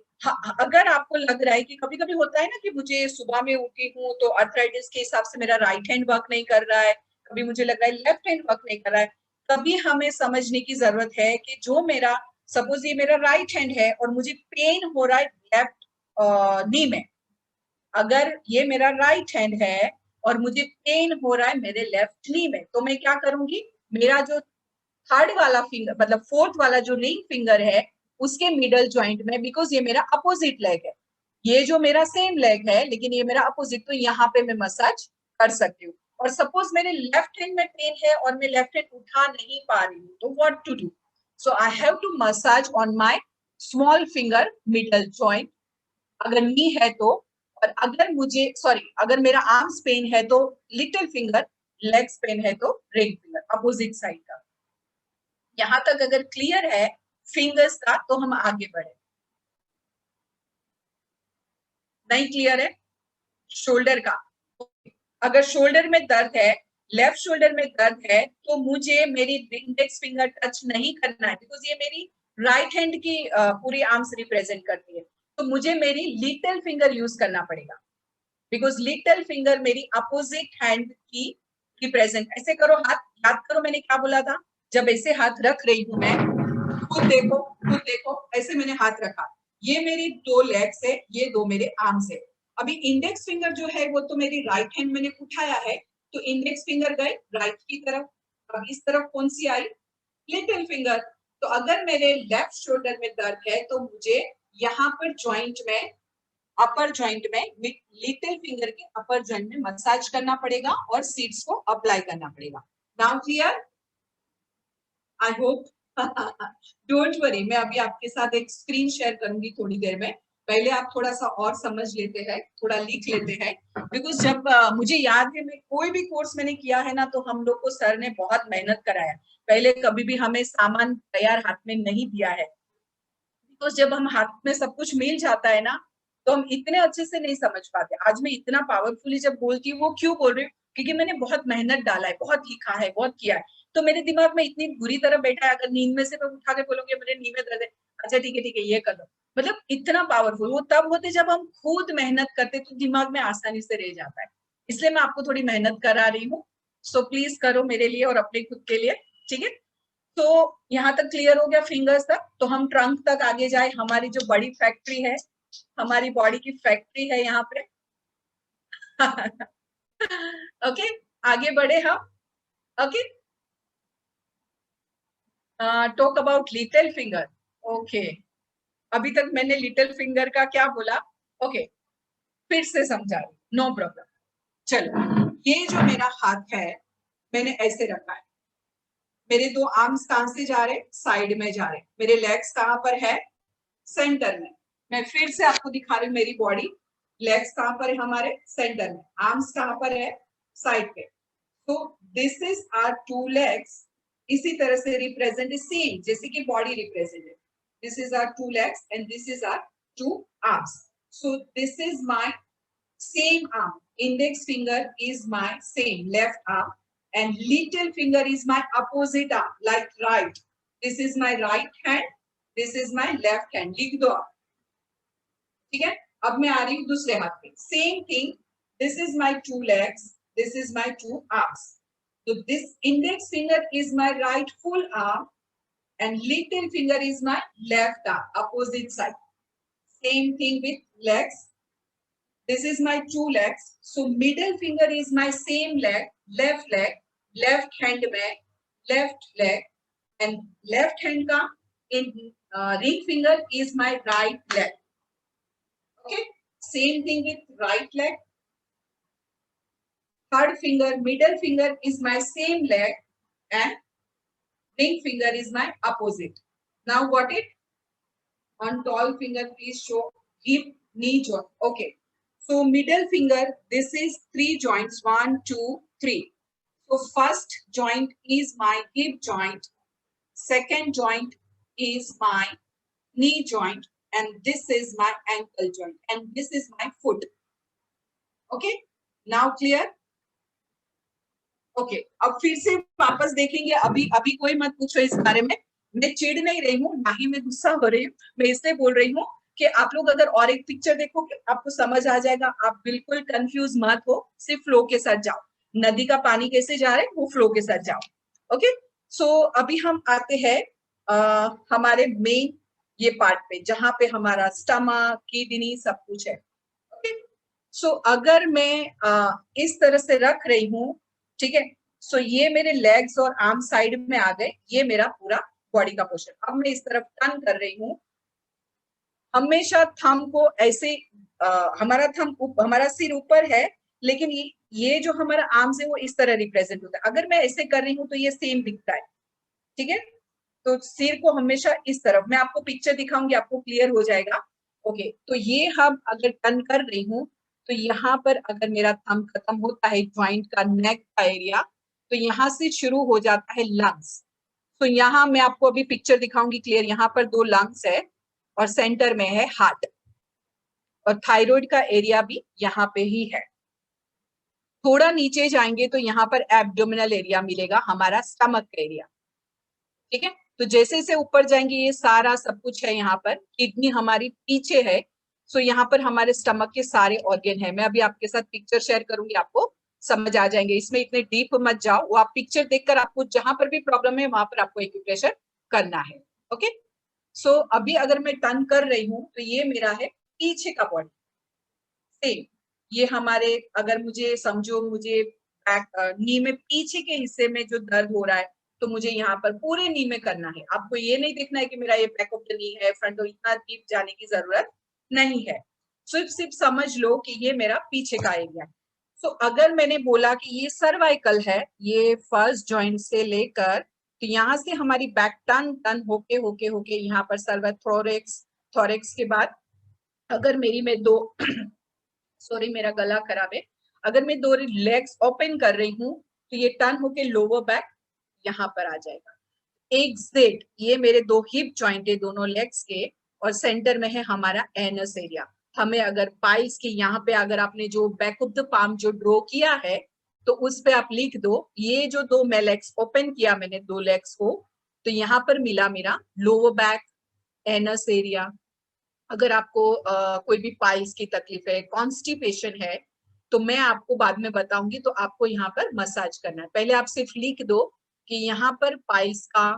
अगर आपको लग रहा है कि कभी कभी होता है ना कि मुझे सुबह में उठी हूँ तो अर्थराइटिस के हिसाब से मेरा राइट हैंड वर्क नहीं कर रहा है, कभी मुझे लग रहा है लेफ्ट हैंड वर्क नहीं कर रहा है, तभी हमें समझने की जरूरत है कि जो मेरा, सपोज ये मेरा राइट हैंड है और मुझे पेन हो रहा है लेफ्ट नी में, अगर ये मेरा राइट हैंड है और मुझे पेन हो रहा है मेरे लेफ्ट नी में, तो मैं क्या करूंगी, मेरा जो थर्ड वाला फिंगर मतलब फोर्थ वाला जो रिंग फिंगर है उसके मिडल जॉइंट में, बिकॉज ये मेरा अपोजिट लेग है, ये जो मेरा सेम लेग है लेकिन ये मेरा अपोजिट, तो यहाँ पे मैं मसाज कर सकती हूँ। और सपोज मेरे लेफ्ट हैंड में पेन है और मैं लेफ्ट हैंड उठा नहीं पा रही हूँ, तो what to do, so I have to massage on my small finger middle joint अगर नी है तो, और अगर मुझे सॉरी अगर मेरा आर्म्स पेन है तो लिटिल फिंगर, लेग्स पेन है तो रिंग फिंगर अपोजिट साइड का। यहां तक अगर क्लियर है फिंगर्स का तो हम आगे बढ़े। नहीं क्लियर है शोल्डर का, अगर शोल्डर में दर्द है, लेफ्ट शोल्डर में दर्द है, तो मुझे मेरी इंडेक्स फिंगर टच नहीं करना है, बिकॉज ये मेरी राइट हैंड की पूरी आर्म्स रिप्रेजेंट करती है, तो मुझे मेरी लिटिल फिंगर यूज करना पड़ेगा, बिकॉज लिटिल फिंगर मेरी अपोजिट हैंड की रिप्रेजेंट। ऐसे करो, हाथ याद करो मैंने क्या बोला था, जब ऐसे हाथ रख रही हूं मैं, खुद देखो ऐसे मैंने हाथ रखा, ये मेरी दो लेग्स है, ये दो मेरे आर्म्स है। अभी इंडेक्स फिंगर जो है वो तो मेरी राइट हैंड मैंने उठाया है, तो इंडेक्स फिंगर गए राइट की तरफ, अब इस तरफ कौन सी आई, लिटिल फिंगर। तो अगर मेरे लेफ्ट शोल्डर में दर्द है तो मुझे यहाँ पर जॉइंट में, अपर जॉइंट में, लिटिल फिंगर के अपर जॉइंट में मसाज करना पड़ेगा और सीड्स को अप्लाई करना पड़ेगा। Now clear, I hope. Don't worry, मैं अभी आपके साथ एक स्क्रीन शेयर करूंगी थोड़ी देर में, पहले आप थोड़ा सा और समझ लेते हैं, थोड़ा लिख लेते हैं, बिकॉज जब मुझे याद है मैं कोई भी कोर्स मैंने किया है ना, तो हम लोग को सर ने बहुत मेहनत कराया, पहले कभी भी हमें सामान तैयार हाथ में नहीं दिया है, बिकॉज जब हम हाथ में सब कुछ मिल जाता है ना तो हम इतने अच्छे से नहीं समझ पाते। आज मैं इतना पावरफुली जब बोलती हूँ, वो क्यों बोल रही हूँ, क्योंकि मैंने बहुत मेहनत डाला है, बहुत लिखा है, बहुत किया है, तो मेरे दिमाग में इतनी बुरी तरह बैठा है, अगर नींद में से मैं उठा के बोलूंगी मेरे नींद में दर्द है, अच्छा ठीक है ये कर दो, मतलब इतना पावरफुल वो तब होते जब हम खुद मेहनत करते, तो दिमाग में आसानी से रह जाता है। इसलिए मैं आपको थोड़ी मेहनत करा रही हूँ, सो प्लीज करो मेरे लिए और अपने खुद के लिए, ठीक है। तो यहाँ तक क्लियर हो गया फिंगर्स तक, तो हम ट्रंक तक आगे जाए, हमारी जो बड़ी फैक्ट्री है, हमारी बॉडी की फैक्ट्री है यहाँ पे। ओके आगे बढ़े हम। Okay talk about little finger. Okay अभी तक मैंने लिटिल फिंगर का क्या बोला, ओके फिर से समझा रही, नो प्रॉब्लम। चलो ये जो मेरा हाथ है मैंने ऐसे रखा है, मेरे दो आर्म्स कहां से जा रहे, साइड में जा रहे, मेरे लेग्स कहां पर है, सेंटर में। मैं फिर से आपको दिखा रही हूँ मेरी बॉडी, लेग्स कहां पर है हमारे, सेंटर में, आर्म्स कहां पर है, साइड पे। तो this is our two legs, इसी तरह से रिप्रेजेंट सेम जैसे कि बॉडी रिप्रेजेंट है, this is our two legs and this is our two arms. So this is my same arm, index finger is my same left arm and little finger is my opposite arm like right, this is my right hand, this is my left hand, लिख दो आप, ठीक है। अब मैं आ रही हूँ दूसरे हाथ पे, same thing, this is my two legs, this is my two arms, तो this index finger is my right full arm and little finger is my left arm, opposite side, same thing with legs, this is my two legs, so middle finger is my same leg, left hand में left leg and left hand का in ring finger is my right leg, Okay, same thing with right leg. Third finger, middle finger is my same leg and ring finger is my opposite. Now got it? On tall finger, please show hip, knee joint. Okay. So middle finger, this is three joints, 1, 2, 3. So first joint is my hip joint. Second joint is my knee joint. And this is my ankle joint. And this is my foot. Okay. Now clear? Okay अब फिर से वापस देखेंगे अभी अभी कोई मत पूछो इस बारे में मैं चिढ़ नहीं रही हूँ ना ही मैं गुस्सा हो रही हूँ मैं इसलिए बोल रही हूँ कि आप लोग अगर और एक पिक्चर देखोगे आपको समझ आ जाएगा आप बिल्कुल कंफ्यूज मत हो सिर्फ फ्लो के साथ जाओ नदी का पानी कैसे जा रहा है वो फ्लो के साथ जाओ ओके सो अभी हम आते हैं हमारे मेन ये पार्ट पे जहां पे हमारा स्टमक किडनी सब कुछ है ओके सो अगर मैं इस तरह से रख रही हूँ ठीक है सो ये मेरे लेग्स और आर्म साइड में आ गए ये मेरा पूरा बॉडी का पोर्शन अब मैं इस तरफ टर्न कर रही हूँ हमेशा थंब को ऐसे हमारा थंब हमारा सिर ऊपर है लेकिन ये जो हमारा आर्म्स है वो इस तरह रिप्रेजेंट होता है अगर मैं ऐसे कर रही हूँ तो ये सेम दिखता है ठीक है तो सिर को हमेशा इस तरफ मैं आपको पिक्चर दिखाऊंगी आपको क्लियर हो जाएगा ओके तो ये हम अगर टर्न कर रही हूँ तो यहाँ पर अगर मेरा थंब खत्म होता है ज्वाइंट का नेक का एरिया तो यहाँ से शुरू हो जाता है लंग्स तो यहाँ मैं आपको अभी पिक्चर दिखाऊंगी क्लियर यहाँ पर 2 लंग्स है और सेंटर में है हार्ट और थायराइड का एरिया भी यहाँ पे ही है थोड़ा नीचे जाएंगे तो यहाँ पर एब्डोमिनल एरिया मिलेगा हमारा स्टमक एरिया ठीक है तो जैसे जैसे ऊपर जाएंगे ये सारा सब कुछ है यहाँ पर किडनी हमारी पीछे है सो यहाँ पर हमारे स्टमक के सारे ऑर्गन है मैं अभी आपके साथ पिक्चर शेयर करूंगी आपको समझ आ जाएंगे इसमें इतने डीप मत जाओ वो आप पिक्चर देखकर आपको जहां पर भी प्रॉब्लम है वहां पर आपको एक्यूप्रेशर करना है ओके सो अभी अगर मैं टर्न कर रही हूँ तो ये मेरा है पीछे का बॉडी सेम ये हमारे अगर मुझे समझो मुझे बैक नी में पीछे के हिस्से में जो दर्द हो रहा है तो मुझे यहाँ पर पूरे नी में करना है आपको ये नहीं देखना है कि मेरा ये बैक ऑफ द नी है फ्रंट और इतना डीप जाने की जरूरत नहीं है सिर्फ समझ लो कि ये मेरा पीछे का एरिया है सो अगर मैंने बोला कि ये सर्वाइकल है ये फर्स्ट जॉइंट से लेकर तो यहाँ से हमारी बैक टर्न टर्न होके होके होके यहाँ पर सर्वाइकल थोरेक्स थोरेक्स के बाद अगर मेरी में दो सॉरी मेरा गला खराब है अगर मैं 2 लेग्स ओपन कर रही हूँ तो ये टर्न होके लोअर बैक यहाँ पर आ जाएगा एग्जिट ये मेरे 2 हिप जॉइंट है दोनों लेग्स के और सेंटर में है हमारा एनस एरिया हमें अगर पाइल्स के यहाँ पे अगर आपने जो बैक ऑफ द पाम जो ड्रॉ किया है तो उस पे आप लिख दो ये जो 2 मैं लेग्स ओपन किया मैंने 2 लेग्स को तो यहाँ पर मिला मेरा लोअर बैक एनस एरिया अगर आपको कोई भी पाइल्स की तकलीफ है कॉन्स्टिपेशन है तो मैं आपको बाद में बताऊंगी तो आपको यहाँ पर मसाज करना है पहले आप सिर्फ लिख दो कि यहाँ पर पाइल्स का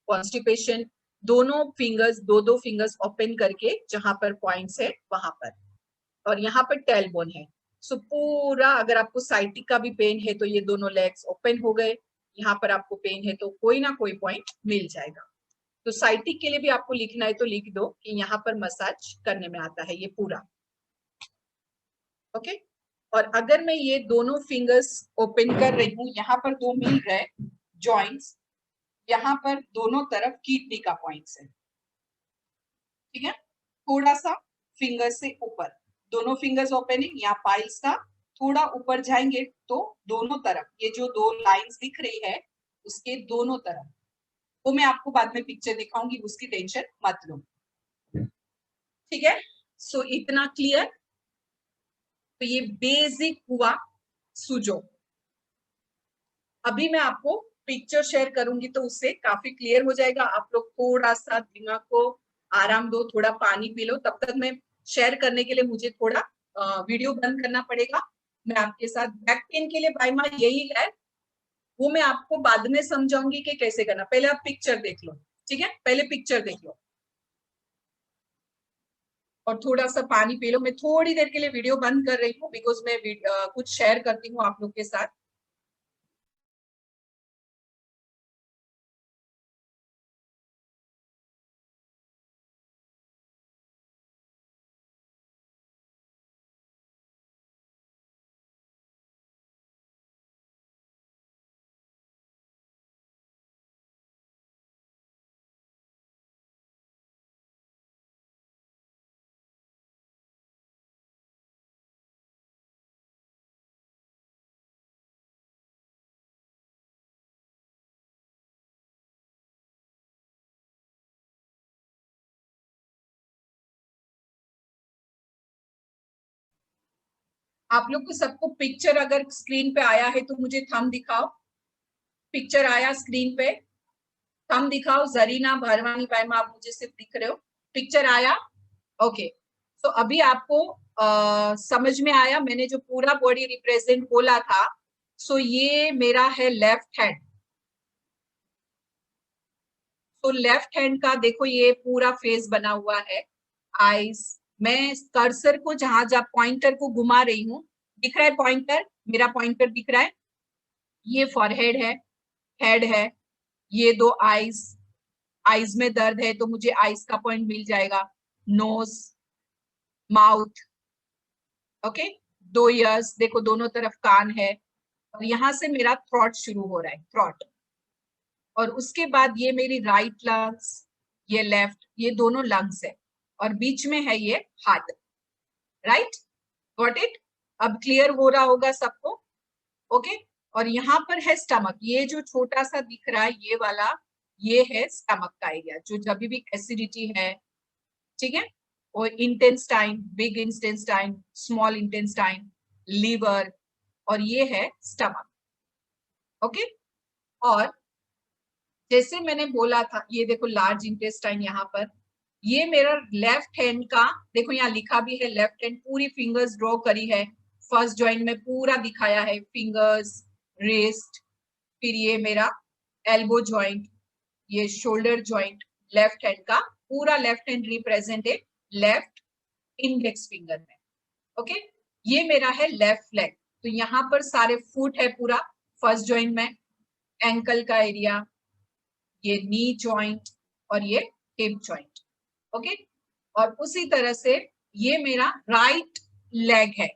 कॉन्स्टिपेशन दोनों फिंगर्स दो फिंगर्स ओपन करके जहां पर पॉइंट्स है वहां पर और यहाँ पर टेल बोन है सो पूरा अगर आपको साइटिक का भी पेन है तो ये दोनों लेग्स ओपन हो गए यहाँ पर आपको पेन है तो कोई ना कोई पॉइंट मिल जाएगा तो साइटिक के लिए भी आपको लिखना है तो लिख दो कि यहाँ पर मसाज करने में आता है ये पूरा ओके और अगर मैं ये दोनों फिंगर्स ओपन कर रही हूँ यहाँ पर 2 मिल गए जॉइंट्स यहाँ पर दोनों तरफ किडनी का पॉइंट्स है ठीक है थोड़ा सा फिंगर से ऊपर दोनों फिंगर्स ओपन है यहाँ पाइल्स का थोड़ा ऊपर जाएंगे तो दोनों तरफ ये जो 2 लाइंस दिख रही है उसके दोनों तरफ वो मैं आपको बाद में पिक्चर दिखाऊंगी उसकी टेंशन मत लो ठीक है सो इतना क्लियर तो ये बेसिक हुआ सुजो अभी मैं आपको पिक्चर शेयर करूंगी तो उससे काफी क्लियर हो जाएगा आप लोग थोड़ा सा दिमाग को आराम दो थोड़ा पानी पी लो तब तक मैं शेयर करने के लिए मुझे थोड़ा वीडियो बंद करना पड़ेगा मैं आपके साथ बैक पेन के लिए बाइमा यही है वो मैं आपको बाद में समझाऊंगी कि कैसे करना पहले आप पिक्चर देख लो ठीक है पहले पिक्चर देख लो और थोड़ा सा पानी पी लो मैं थोड़ी देर के लिए वीडियो बंद कर रही हूँ बिकॉज मैं कुछ शेयर करती हूँ आप लोग के साथ आप लोग को सबको पिक्चर अगर स्क्रीन पे आया है तो मुझे थंब दिखाओ। पिक्चर आया स्क्रीन पे, थंब दिखाओ। जरीना, भरवानी, पायमा, आप मुझे सिर्फ दिख रहे हो। पिक्चर आया? ओके। तो अभी आपको समझ में आया मैंने जो पूरा बॉडी रिप्रेजेंट बोला था। सो ये मेरा है लेफ्ट हैंड। तो लेफ्ट हैंड का देखो ये पूरा फेस बना हुआ है। आईज, मैं कर्सर को जहां जहां पॉइंटर को घुमा रही हूँ, दिख रहा है पॉइंटर? मेरा पॉइंटर दिख रहा है। ये फॉरहेड है, हेड है, ये दो आईज। आईज में दर्द है तो मुझे आईज का पॉइंट मिल जाएगा। Nose, mouth, okay. दो ईयर्स, देखो दोनों तरफ कान है। और यहां से मेरा थ्रॉट शुरू हो रहा है, थ्रॉट। और उसके बाद ये मेरी राइट लंग्स, ये लेफ्ट, ये दोनों लंग्स है। और बीच में है ये हार्ट। Right, got it? अब क्लियर हो रहा होगा सबको? ओके। और यहाँ पर है स्टमक, ये जो छोटा सा दिख रहा है ये वाला, ये है स्टमक का एरिया, जो जब भी एसिडिटी है, ठीक है। और intestine, big intestine, small intestine, liver, और ये है स्टमक। ओके। और जैसे मैंने बोला था, ये देखो लार्ज इंटेस्टाइन यहाँ पर, ये मेरा लेफ्ट हैंड का, देखो यहाँ लिखा भी है लेफ्ट हैंड, पूरी फिंगर्स ड्रॉ करी है। फर्स्ट जॉइंट में पूरा दिखाया है, फिंगर्स, रिस्ट, फिर ये मेरा एल्बो जॉइंट, ये शोल्डर जॉइंट, लेफ्ट हैंड का पूरा लेफ्ट हैंड रिप्रेजेंट है लेफ्ट इंडेक्स फिंगर में। ओके। ये मेरा है लेफ्ट लेग, तो यहाँ पर सारे फुट है पूरा फर्स्ट जॉइंट में, एंकल का एरिया, ये नी जॉइंट, और ये हिप जॉइंट। ओके। और उसी तरह से ये मेरा राइट लेग है,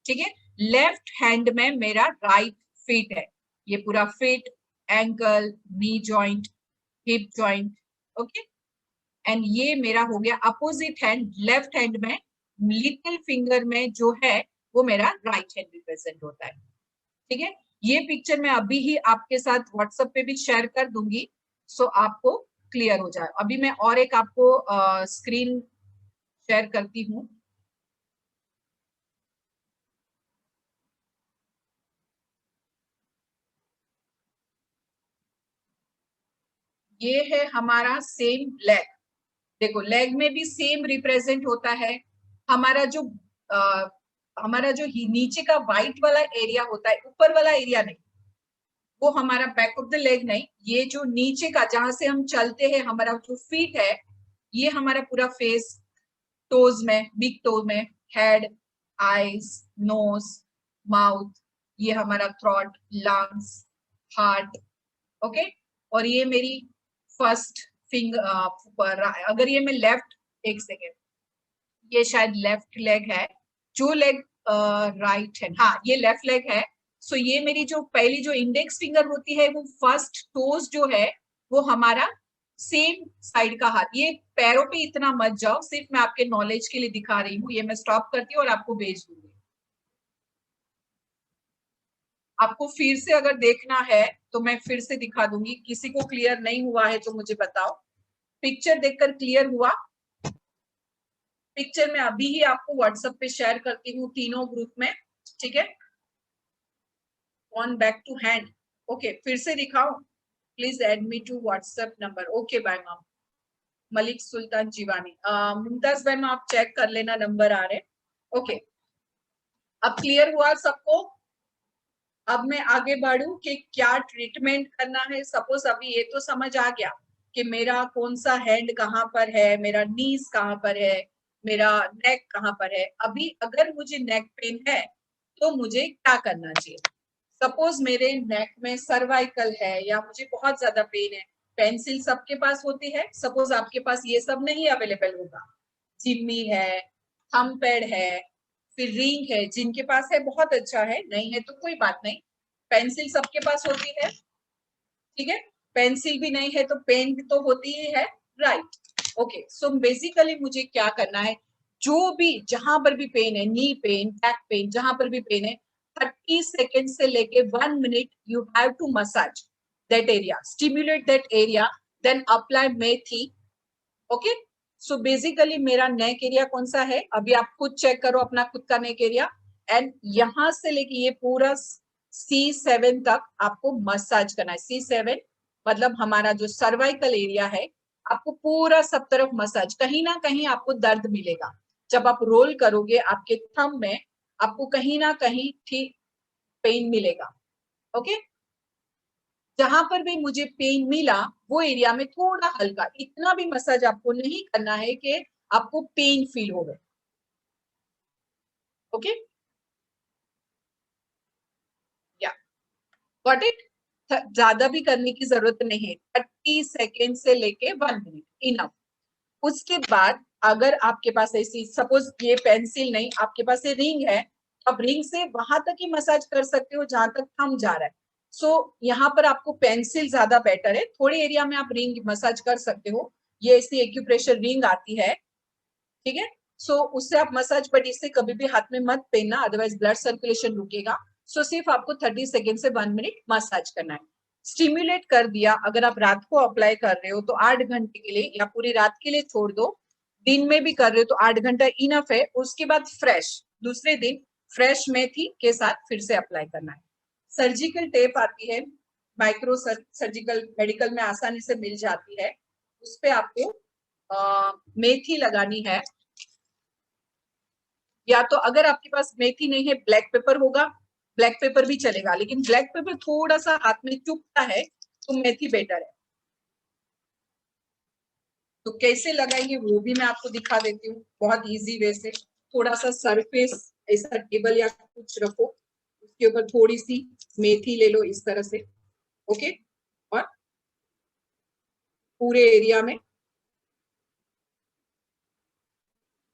ठीक है। लेफ्ट हैंड में मेरा राइट फीट है, ये पूरा feet, ankle, knee joint, hip joint. Okay. And ये मेरा हो गया अपोजिट हैंड, लेफ्ट हैंड में लिटिल फिंगर में जो है वो मेरा राइट हैंड रिप्रेजेंट होता है, ठीक है। ये पिक्चर मैं अभी ही आपके साथ व्हाट्सएप पे भी शेयर कर दूंगी, सो आपको क्लियर हो जाए। अभी मैं और एक आपको स्क्रीन शेयर करती हूँ। ये है हमारा सेम लेग, देखो लेग में भी सेम रिप्रेजेंट होता है। हमारा जो हमारा जो नीचे का व्हाइट वाला एरिया होता है, ऊपर वाला एरिया नहीं, वो हमारा बैक ऑफ द लेग नहीं, ये जो नीचे का जहां से हम चलते हैं, हमारा जो फीट है, ये हमारा पूरा फेस, टोज में, बिग टो में, हेड, आईज, नोज, माउथ, ये हमारा थ्रॉट, लंग्स, हार्ट। ओके। और ये मेरी फर्स्ट फिंगर, अगर ये मैं लेफ्ट, एक सेकेंड, ये शायद लेफ्ट लेग है, जो लेग राइट है, हाँ ये लेफ्ट लेग है। सो ये मेरी जो पहली जो इंडेक्स फिंगर होती है, वो फर्स्ट टोज जो है वो हमारा सेम साइड का हाथ। ये पैरों पे इतना मत जाओ, सिर्फ मैं आपके नॉलेज के लिए दिखा रही हूँ। ये मैं स्टॉप करती हूँ और आपको भेज दूंगी। आपको फिर से अगर देखना है तो मैं फिर से दिखा दूंगी, किसी को क्लियर नहीं हुआ है तो मुझे बताओ। पिक्चर देखकर क्लियर हुआ? पिक्चर मैं अभी ही आपको व्हाट्सएप पे शेयर करती हूँ तीनों ग्रुप में, ठीक है। On back to hand, okay. फिर से दिखाओ, please add me to WhatsApp number. Okay bye ma'am. Malik Sultan Jiwani, Mumtaz ma'am आप चेक कर लेना, नंबर आ रहे। ओके। अब क्लियर हुआ सबको? अब मैं आगे बढ़ू कि क्या ट्रीटमेंट करना है। सपोज अभी ये तो समझ आ गया कि मेरा कौन सा हैंड कहाँ पर है, मेरा नीज कहाँ पर है, मेरा नेक कहाँ पर है। अभी अगर मुझे नेक पेन है तो मुझे क्या करना चाहिए। सपोज मेरे नेक में सर्वाइकल है या मुझे बहुत ज्यादा पेन है, पेंसिल सबके पास होती है, सपोज आपके पास ये सब नहीं अवेलेबल होगा, जिम्मी है, थंब पैड है, फिर रिंग है, जिनके पास है बहुत अच्छा है, नहीं है तो कोई बात नहीं, पेंसिल सबके पास होती है, ठीक है। पेंसिल भी नहीं है तो पेन भी तो होती ही है, राइट। ओके। सो बेसिकली मुझे क्या करना है, जो भी जहां पर भी पेन है, नी पेन, बैक पेन, जहां पर भी पेन है, 30 सेकेंड से लेके 1 minute you have to massage that area, stimulate that area, then apply methi. Okay. So basically मेरा नेक एरिया कौन सा है, अभी आप खुद चेक करो अपना खुद का नेक एरिया। एंड यहां से लेके ये पूरा C7 तक आपको मसाज करना है। C7 मतलब हमारा जो सर्वाइकल एरिया है, आपको पूरा सब तरफ मसाज, कहीं ना कहीं आपको दर्द मिलेगा जब आप रोल करोगे, आपके थंब में आपको कहीं ना कहीं ठीक पेन मिलेगा। ओके, जहां पर भी मुझे पेन मिला वो एरिया में थोड़ा हल्का, इतना भी मसाज आपको नहीं करना है कि आपको पेन फील हो गए। ओके, या गॉट इट। ज्यादा भी करने की जरूरत नहीं है, 30 सेकेंड से लेके 1 मिनट इनफ। उसके बाद अगर आपके पास ऐसी, सपोज ये पेंसिल नहीं, आपके पास ये रिंग है, अब रिंग से वहां तक ही मसाज कर सकते हो जहां तक थंब जा रहा है। सो यहाँ पर आपको पेंसिल ज्यादा बेटर है, थोड़े एरिया में आप रिंग मसाज कर सकते हो। ये ऐसी एक्यूप्रेशर रिंग आती है, ठीक है। सो उससे आप मसाज, बट इससे कभी भी हाथ में मत पहनना, अदरवाइज ब्लड सर्कुलेशन रुकेगा। सो सिर्फ आपको 30 सेकेंड से 1 मिनट मसाज करना है। स्टिम्युलेट कर दिया, अगर आप रात को अप्लाई कर रहे हो तो 8 घंटे के लिए या पूरी रात के लिए छोड़ दो। दिन में भी कर रहे हो तो 8 घंटा इनफ है। उसके बाद फ्रेश दूसरे दिन फ्रेश मेथी के साथ फिर से अप्लाई करना है। सर्जिकल टेप आती है, माइक्रो सर्जिकल, मेडिकल में आसानी से मिल जाती है। उस पे आपको मेथी लगानी है, या तो अगर आपके पास मेथी नहीं है ब्लैक पेपर होगा, ब्लैक पेपर भी चलेगा, लेकिन ब्लैक पेपर थोड़ा सा हाथ में चुभता है तो मेथी बेटर है। तो कैसे लगाएंगे वो भी मैं आपको दिखा देती हूँ बहुत इजी वे से। थोड़ा सा सरफेस ऐसा टेबल या कुछ रखो, उसके ऊपर थोड़ी सी मेथी ले लो इस तरह से। ओके, और पूरे एरिया में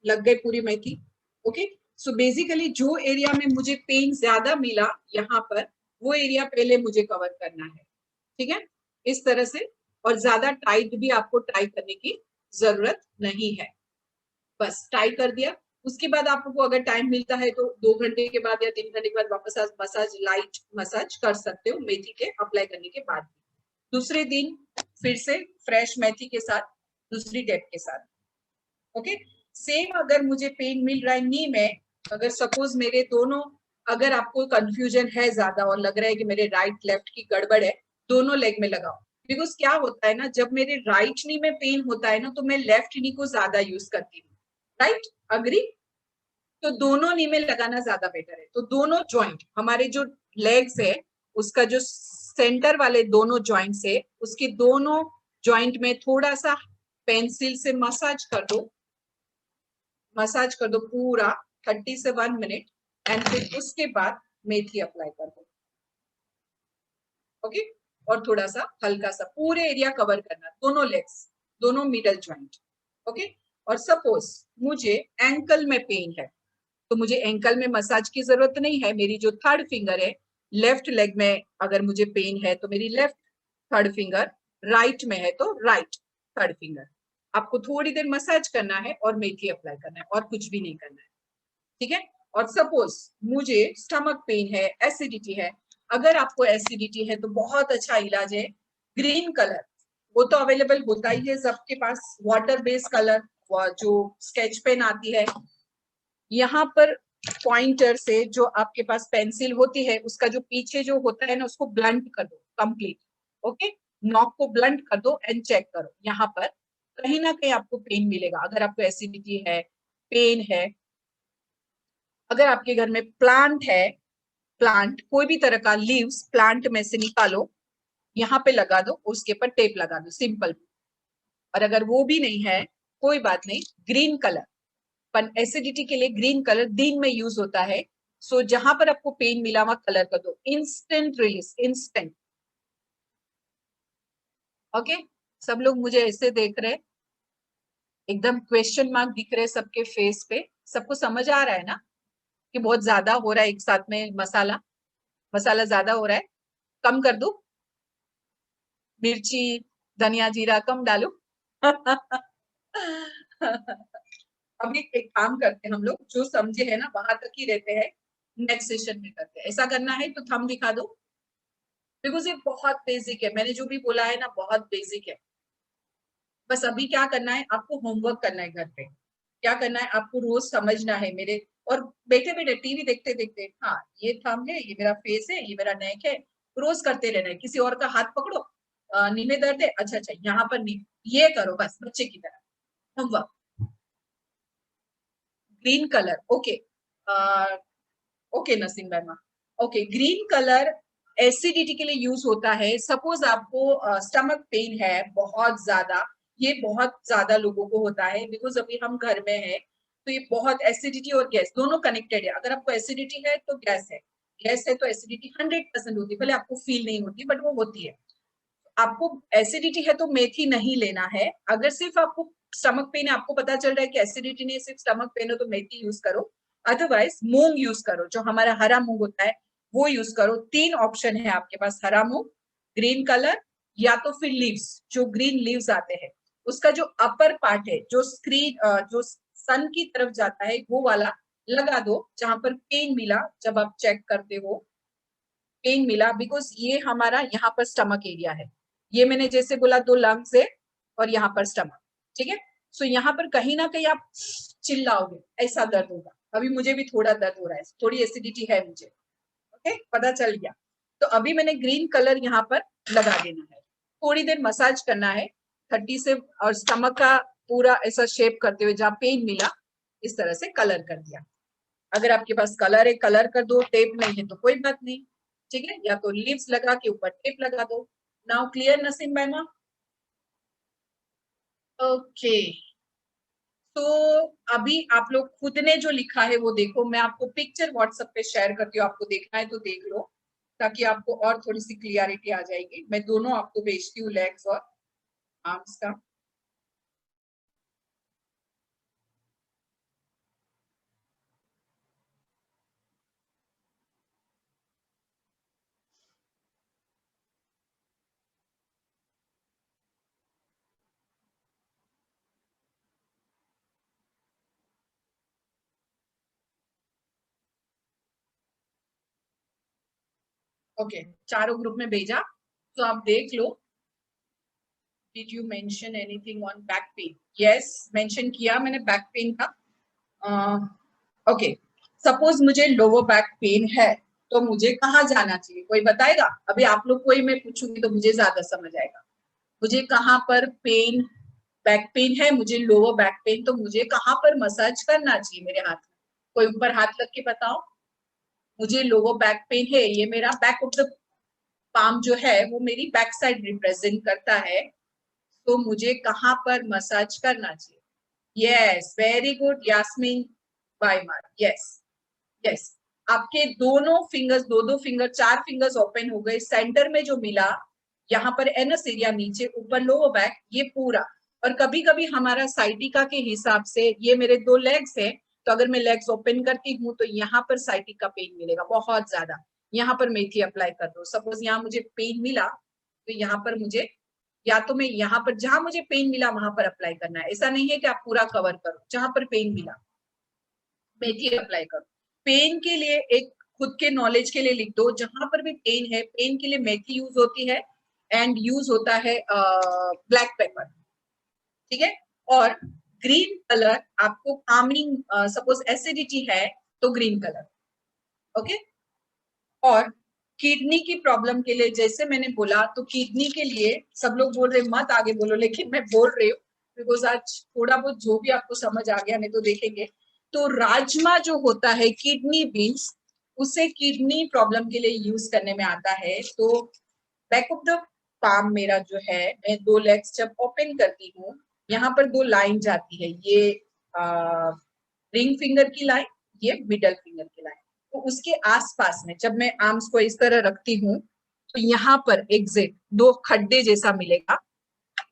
लग गई पूरी मेथी। ओके, सो बेसिकली जो एरिया में मुझे पेन ज्यादा मिला यहाँ पर, वो एरिया पहले मुझे कवर करना है, ठीक है, इस तरह से। और ज्यादा टाइट भी आपको ट्राई करने की जरूरत नहीं है, बस ट्राई कर दिया। उसके बाद आपको अगर टाइम मिलता है तो 2 घंटे के बाद या 3 घंटे के बाद वापस आप मसाज, लाइट मसाज कर सकते हो मेथी के अप्लाई करने के बाद। दूसरे दिन फिर से फ्रेश मेथी के साथ, दूसरी टेप के साथ। ओके, सेम अगर मुझे पेन मिल रहा है नी में, अगर सपोज मेरे दोनों, अगर आपको कंफ्यूजन है ज्यादा और लग रहा है कि मेरे राइट लेफ्ट की गड़बड़ है, दोनों लेग में लगाओ। बिकॉज क्या होता है ना, जब मेरे राइट नी में पेन होता है ना तो मैं लेफ्ट नी को ज्यादा यूज करती हूँ। Right, agree. तो दोनों नी में लगाना ज्यादा बेटर है। तो दोनों जॉइंट, हमारे जो लेग्स है उसका जो सेंटर वाले दोनों जॉइंट है, उसके दोनों जॉइंट में थोड़ा सा पेंसिल से मसाज कर दो, मसाज कर दो पूरा 30 से 1 मिनट। एंड फिर उसके बाद मेथी अप्लाई कर दो। ओके, और थोड़ा सा हल्का सा पूरे एरिया कवर करना, दोनों लेग्स, दोनों मिडल जॉइंट। ओके, और सपोज मुझे एंकल में पेन है तो मुझे एंकल में मसाज की जरूरत नहीं है। मेरी जो थर्ड फिंगर है लेफ्ट लेग में, अगर मुझे पेन है तो मेरी लेफ्ट थर्ड फिंगर, राइट में है तो राइट थर्ड फिंगर, आपको थोड़ी देर मसाज करना है और मेथी अप्लाई करना है, और कुछ भी नहीं करना है, ठीक है। और सपोज मुझे स्टमक पेन है, एसिडिटी है, अगर आपको एसिडिटी है तो बहुत अच्छा इलाज है ग्रीन कलर, वो तो अवेलेबल होता ही है सबके पास, वाटर बेस्ड कलर, जो स्केच पेन आती है। यहाँ पर पॉइंटर से जो आपके पास पेंसिल होती है उसका जो पीछे जो होता है ना, उसको ब्लंट कर दो कंप्लीट। ओके, नॉक को ब्लंट कर दो एंड चेक करो, यहाँ पर कहीं ना कहीं आपको पेन मिलेगा। अगर आपको एसिडिटी है, पेन है, अगर आपके घर में प्लांट है, प्लांट कोई भी तरह का लीव्स प्लांट में से निकालो, यहाँ पे लगा दो, उसके ऊपर टेप लगा दो, सिंपल। और अगर वो भी नहीं है कोई बात नहीं, ग्रीन कलर, पर एसिडिटी के लिए ग्रीन कलर दिन में यूज होता है। सो जहां पर आपको पेन मिला वहां कलर कर दो, इंस्टेंट रिलीज, इंस्टेंट। ओके, सब लोग मुझे ऐसे देख रहे, एकदम क्वेश्चन मार्क दिख रहे सबके फेस पे, सबको समझ आ रहा है ना कि बहुत ज्यादा हो रहा है एक साथ में मसाला, मसाला ज्यादा हो रहा है, कम कर दो, मिर्ची धनिया जीरा कम डालो। अभी एक काम करते हैं हम लोग, जो समझे है ना वहां तक ही रहते हैं, नेक्स्ट सेशन में करते हैं। ऐसा करना है तो थंब दिखा दो, बिकॉज ये बहुत बेसिक है, मैंने जो भी बोला है ना बहुत बेसिक है। बस अभी क्या करना है, आपको होमवर्क करना है घर पे। क्या करना है, आपको रोज समझना है मेरे और बैठे बैठे टीवी देखते देखते, हाँ ये थंब है, ये मेरा फेस है, ये मेरा नेक है, रोज करते रहना है। किसी और का हाथ पकड़ो, नी में दर्द है, अच्छा अच्छा यहाँ पर नी, ये करो बस बच्चे की तरह homework. Green colour, okay okay Naseem Verma, okay green colour acidity के लिए यूज होता है। सपोज आपको स्टमक पेन है बहुत ज्यादा, ये बहुत ज्यादा लोगों को होता है, बिकॉज अभी हम घर में हैं, तो ये बहुत एसिडिटी और गैस दोनों कनेक्टेड है। अगर आपको एसिडिटी है तो गैस है, गैस है तो एसिडिटी 100% होती है, भले आपको फील नहीं होती बट वो होती है। आपको एसिडिटी है तो मेथी नहीं लेना है। अगर सिर्फ आपको स्टमक पेन है, आपको पता चल रहा है कि एसिडिटी नहीं सिर्फ स्टमक पेन है, तो मेथी यूज करो। अदरवाइज मूंग यूज करो, जो हमारा हरा मूंग होता है वो यूज करो। 3 ऑप्शन है आपके पास, हरा मूंग, ग्रीन कलर, या तो फिर लीव्स, जो ग्रीन लीव्स आते हैं उसका जो अपर पार्ट है, जो स्क्रीन जो सन की तरफ जाता है वो वाला लगा दो, जहां पर पेन मिला जब आप चेक करते हो, पेन मिला, बिकॉज ये हमारा यहाँ पर स्टमक एरिया है। ये मैंने जैसे बोला 2 लंग्स है और यहाँ पर स्टमक, ठीक है। सो यहाँ पर कहीं ना कहीं आप चिल्लाओगे, ऐसा दर्द होगा। अभी मुझे भी थोड़ा दर्द हो रहा है, थोड़ी एसिडिटी है मुझे, ओके पता चल गया। तो अभी मैंने ग्रीन कलर यहाँ पर लगा देना है, थोड़ी देर मसाज करना है 30 से, और स्टमक का पूरा ऐसा शेप करते हुए, जहाँ पेन मिला इस तरह से कलर कर दिया। अगर आपके पास कलर है कलर कर दो, टेप नहीं है तो कोई बात नहीं, ठीक है, या तो लीव्स लगा के ऊपर टेप लगा दो। नाउ क्लियर नसीम बैमा? ओके, तो अभी आप लोग खुद ने जो लिखा है वो देखो, मैं आपको पिक्चर व्हाट्सएप पे शेयर करती हूँ, आपको देखना है तो देख लो, ताकि आपको और थोड़ी सी क्लियरिटी आ जाएगी। मैं दोनों आपको भेजती हूँ, लेग्स और आर्म्स का। ओके, चारों ग्रुप में भेजा, तो आप देख लो। Did you mention anything on back pain? Yes, mention किया मैंने बैक पेन का। ओके, सपोज मुझे लोअर बैक पेन है तो मुझे कहाँ जाना चाहिए, कोई बताएगा? अभी आप लोग को ही मैं पूछूंगी तो मुझे ज्यादा समझ आएगा। मुझे कहाँ पर पेन, बैक पेन है, मुझे लोअर बैक पेन, तो मुझे कहाँ पर मसाज करना चाहिए मेरे हाथ में? कोई ऊपर हाथ रख के बताओ। मुझे लोअर बैक पेन है, ये मेरा बैक ऑफ द पाम जो है वो मेरी बैक साइड रिप्रेजेंट करता है, तो मुझे कहाँ पर मसाज करना चाहिए? यस, वेरी गुड यास्मीन बाईमार, यस यस। आपके दोनों फिंगर्स, दो दो फिंगर, 4 फिंगर्स ओपन हो गए, सेंटर में जो मिला, यहाँ पर एनस एरिया, नीचे ऊपर लोअर बैक, ये पूरा। और कभी कभी हमारा साइटिका के हिसाब से, ये मेरे 2 लेग्स है, तो अगर मैं लेग्स ओपन करती हूँ तो यहाँ पर साइटिका पेन मिलेगा बहुत ज्यादा। यहाँ पर मेथी अप्लाई कर दो। सपोज यहाँ मुझे पेन मिला तो यहाँ पर मुझे, या तो मैं यहाँ पर जहां मुझे पेन मिला वहां पर अप्लाई करना है। ऐसा नहीं है कि आप पूरा कवर करो, जहां पर पेन मिला मेथी अप्लाई करो। पेन के लिए एक खुद के नॉलेज के लिए लिख दो, जहां पर भी पेन है, पेन के लिए मेथी यूज होती है, एंड यूज होता है ब्लैक पेपर, ठीक है। और ग्रीन कलर आपको कामिंग, सपोज एसिडिटी है तो ग्रीन कलर, ओके। और किडनी की प्रॉब्लम के लिए जैसे मैंने बोला, तो किडनी के लिए सब लोग बोल रहे मत आगे बोलो, लेकिन मैं बोल रही हूँ बिकॉज आज थोड़ा बहुत जो भी आपको समझ आ गया, नहीं तो देखेंगे। तो राजमा जो होता है, किडनी बीन्स, उसे किडनी प्रॉब्लम के लिए यूज करने में आता है। तो बैक ऑफ द पाम मेरा जो है, मैं 2 लेग्स जब ओपन करती हूँ, यहाँ पर 2 लाइन जाती है, ये रिंग फिंगर की लाइन, ये मिडल फिंगर की लाइन। तो उसके आसपास में जब मैं आर्म्स को इस तरह रखती हूँ, तो यहाँ पर एग्जिट 2 खड्डे जैसा मिलेगा,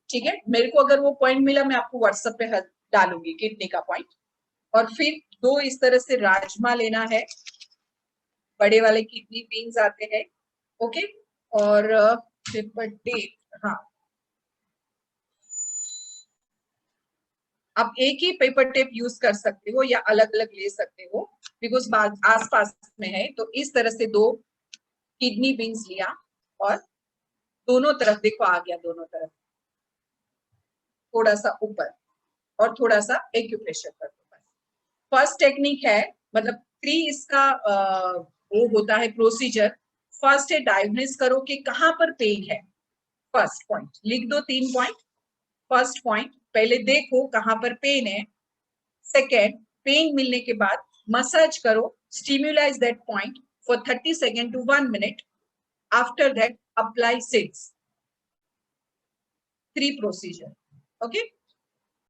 ठीक है। मेरे को अगर वो पॉइंट मिला, मैं आपको व्हाट्सएप पे डालूंगी किडनी का पॉइंट। और फिर 2 इस तरह से राजमा लेना है, बड़े वाले किडनी बीन्स आते हैं, ओके। और पेपर टेप, हाँ, आप एक ही पेपर टेप यूज कर सकते हो या अलग अलग ले सकते हो, बिकॉज आस पास में है। तो इस तरह से 2 किडनी बीन्स लिया, और दोनों तरफ देखो आ गया, दोनों तरफ थोड़ा सा ऊपर, और थोड़ा सा एक्यूप्रेशर कर दो। फर्स्ट टेक्निक है मतलब 3 इसका वो होता है प्रोसीजर। फर्स्ट है डायग्नोस करो कि कहां पर पेन है। फर्स्ट पॉइंट लिख दो, 3 पॉइंट। फर्स्ट पॉइंट, पहले देखो कहां पर पेन है। सेकेंड, पेन मिलने के बाद मसाज करो, stimulise that point for 30 second to 1 minute. After that apply 6 3 procedure. Okay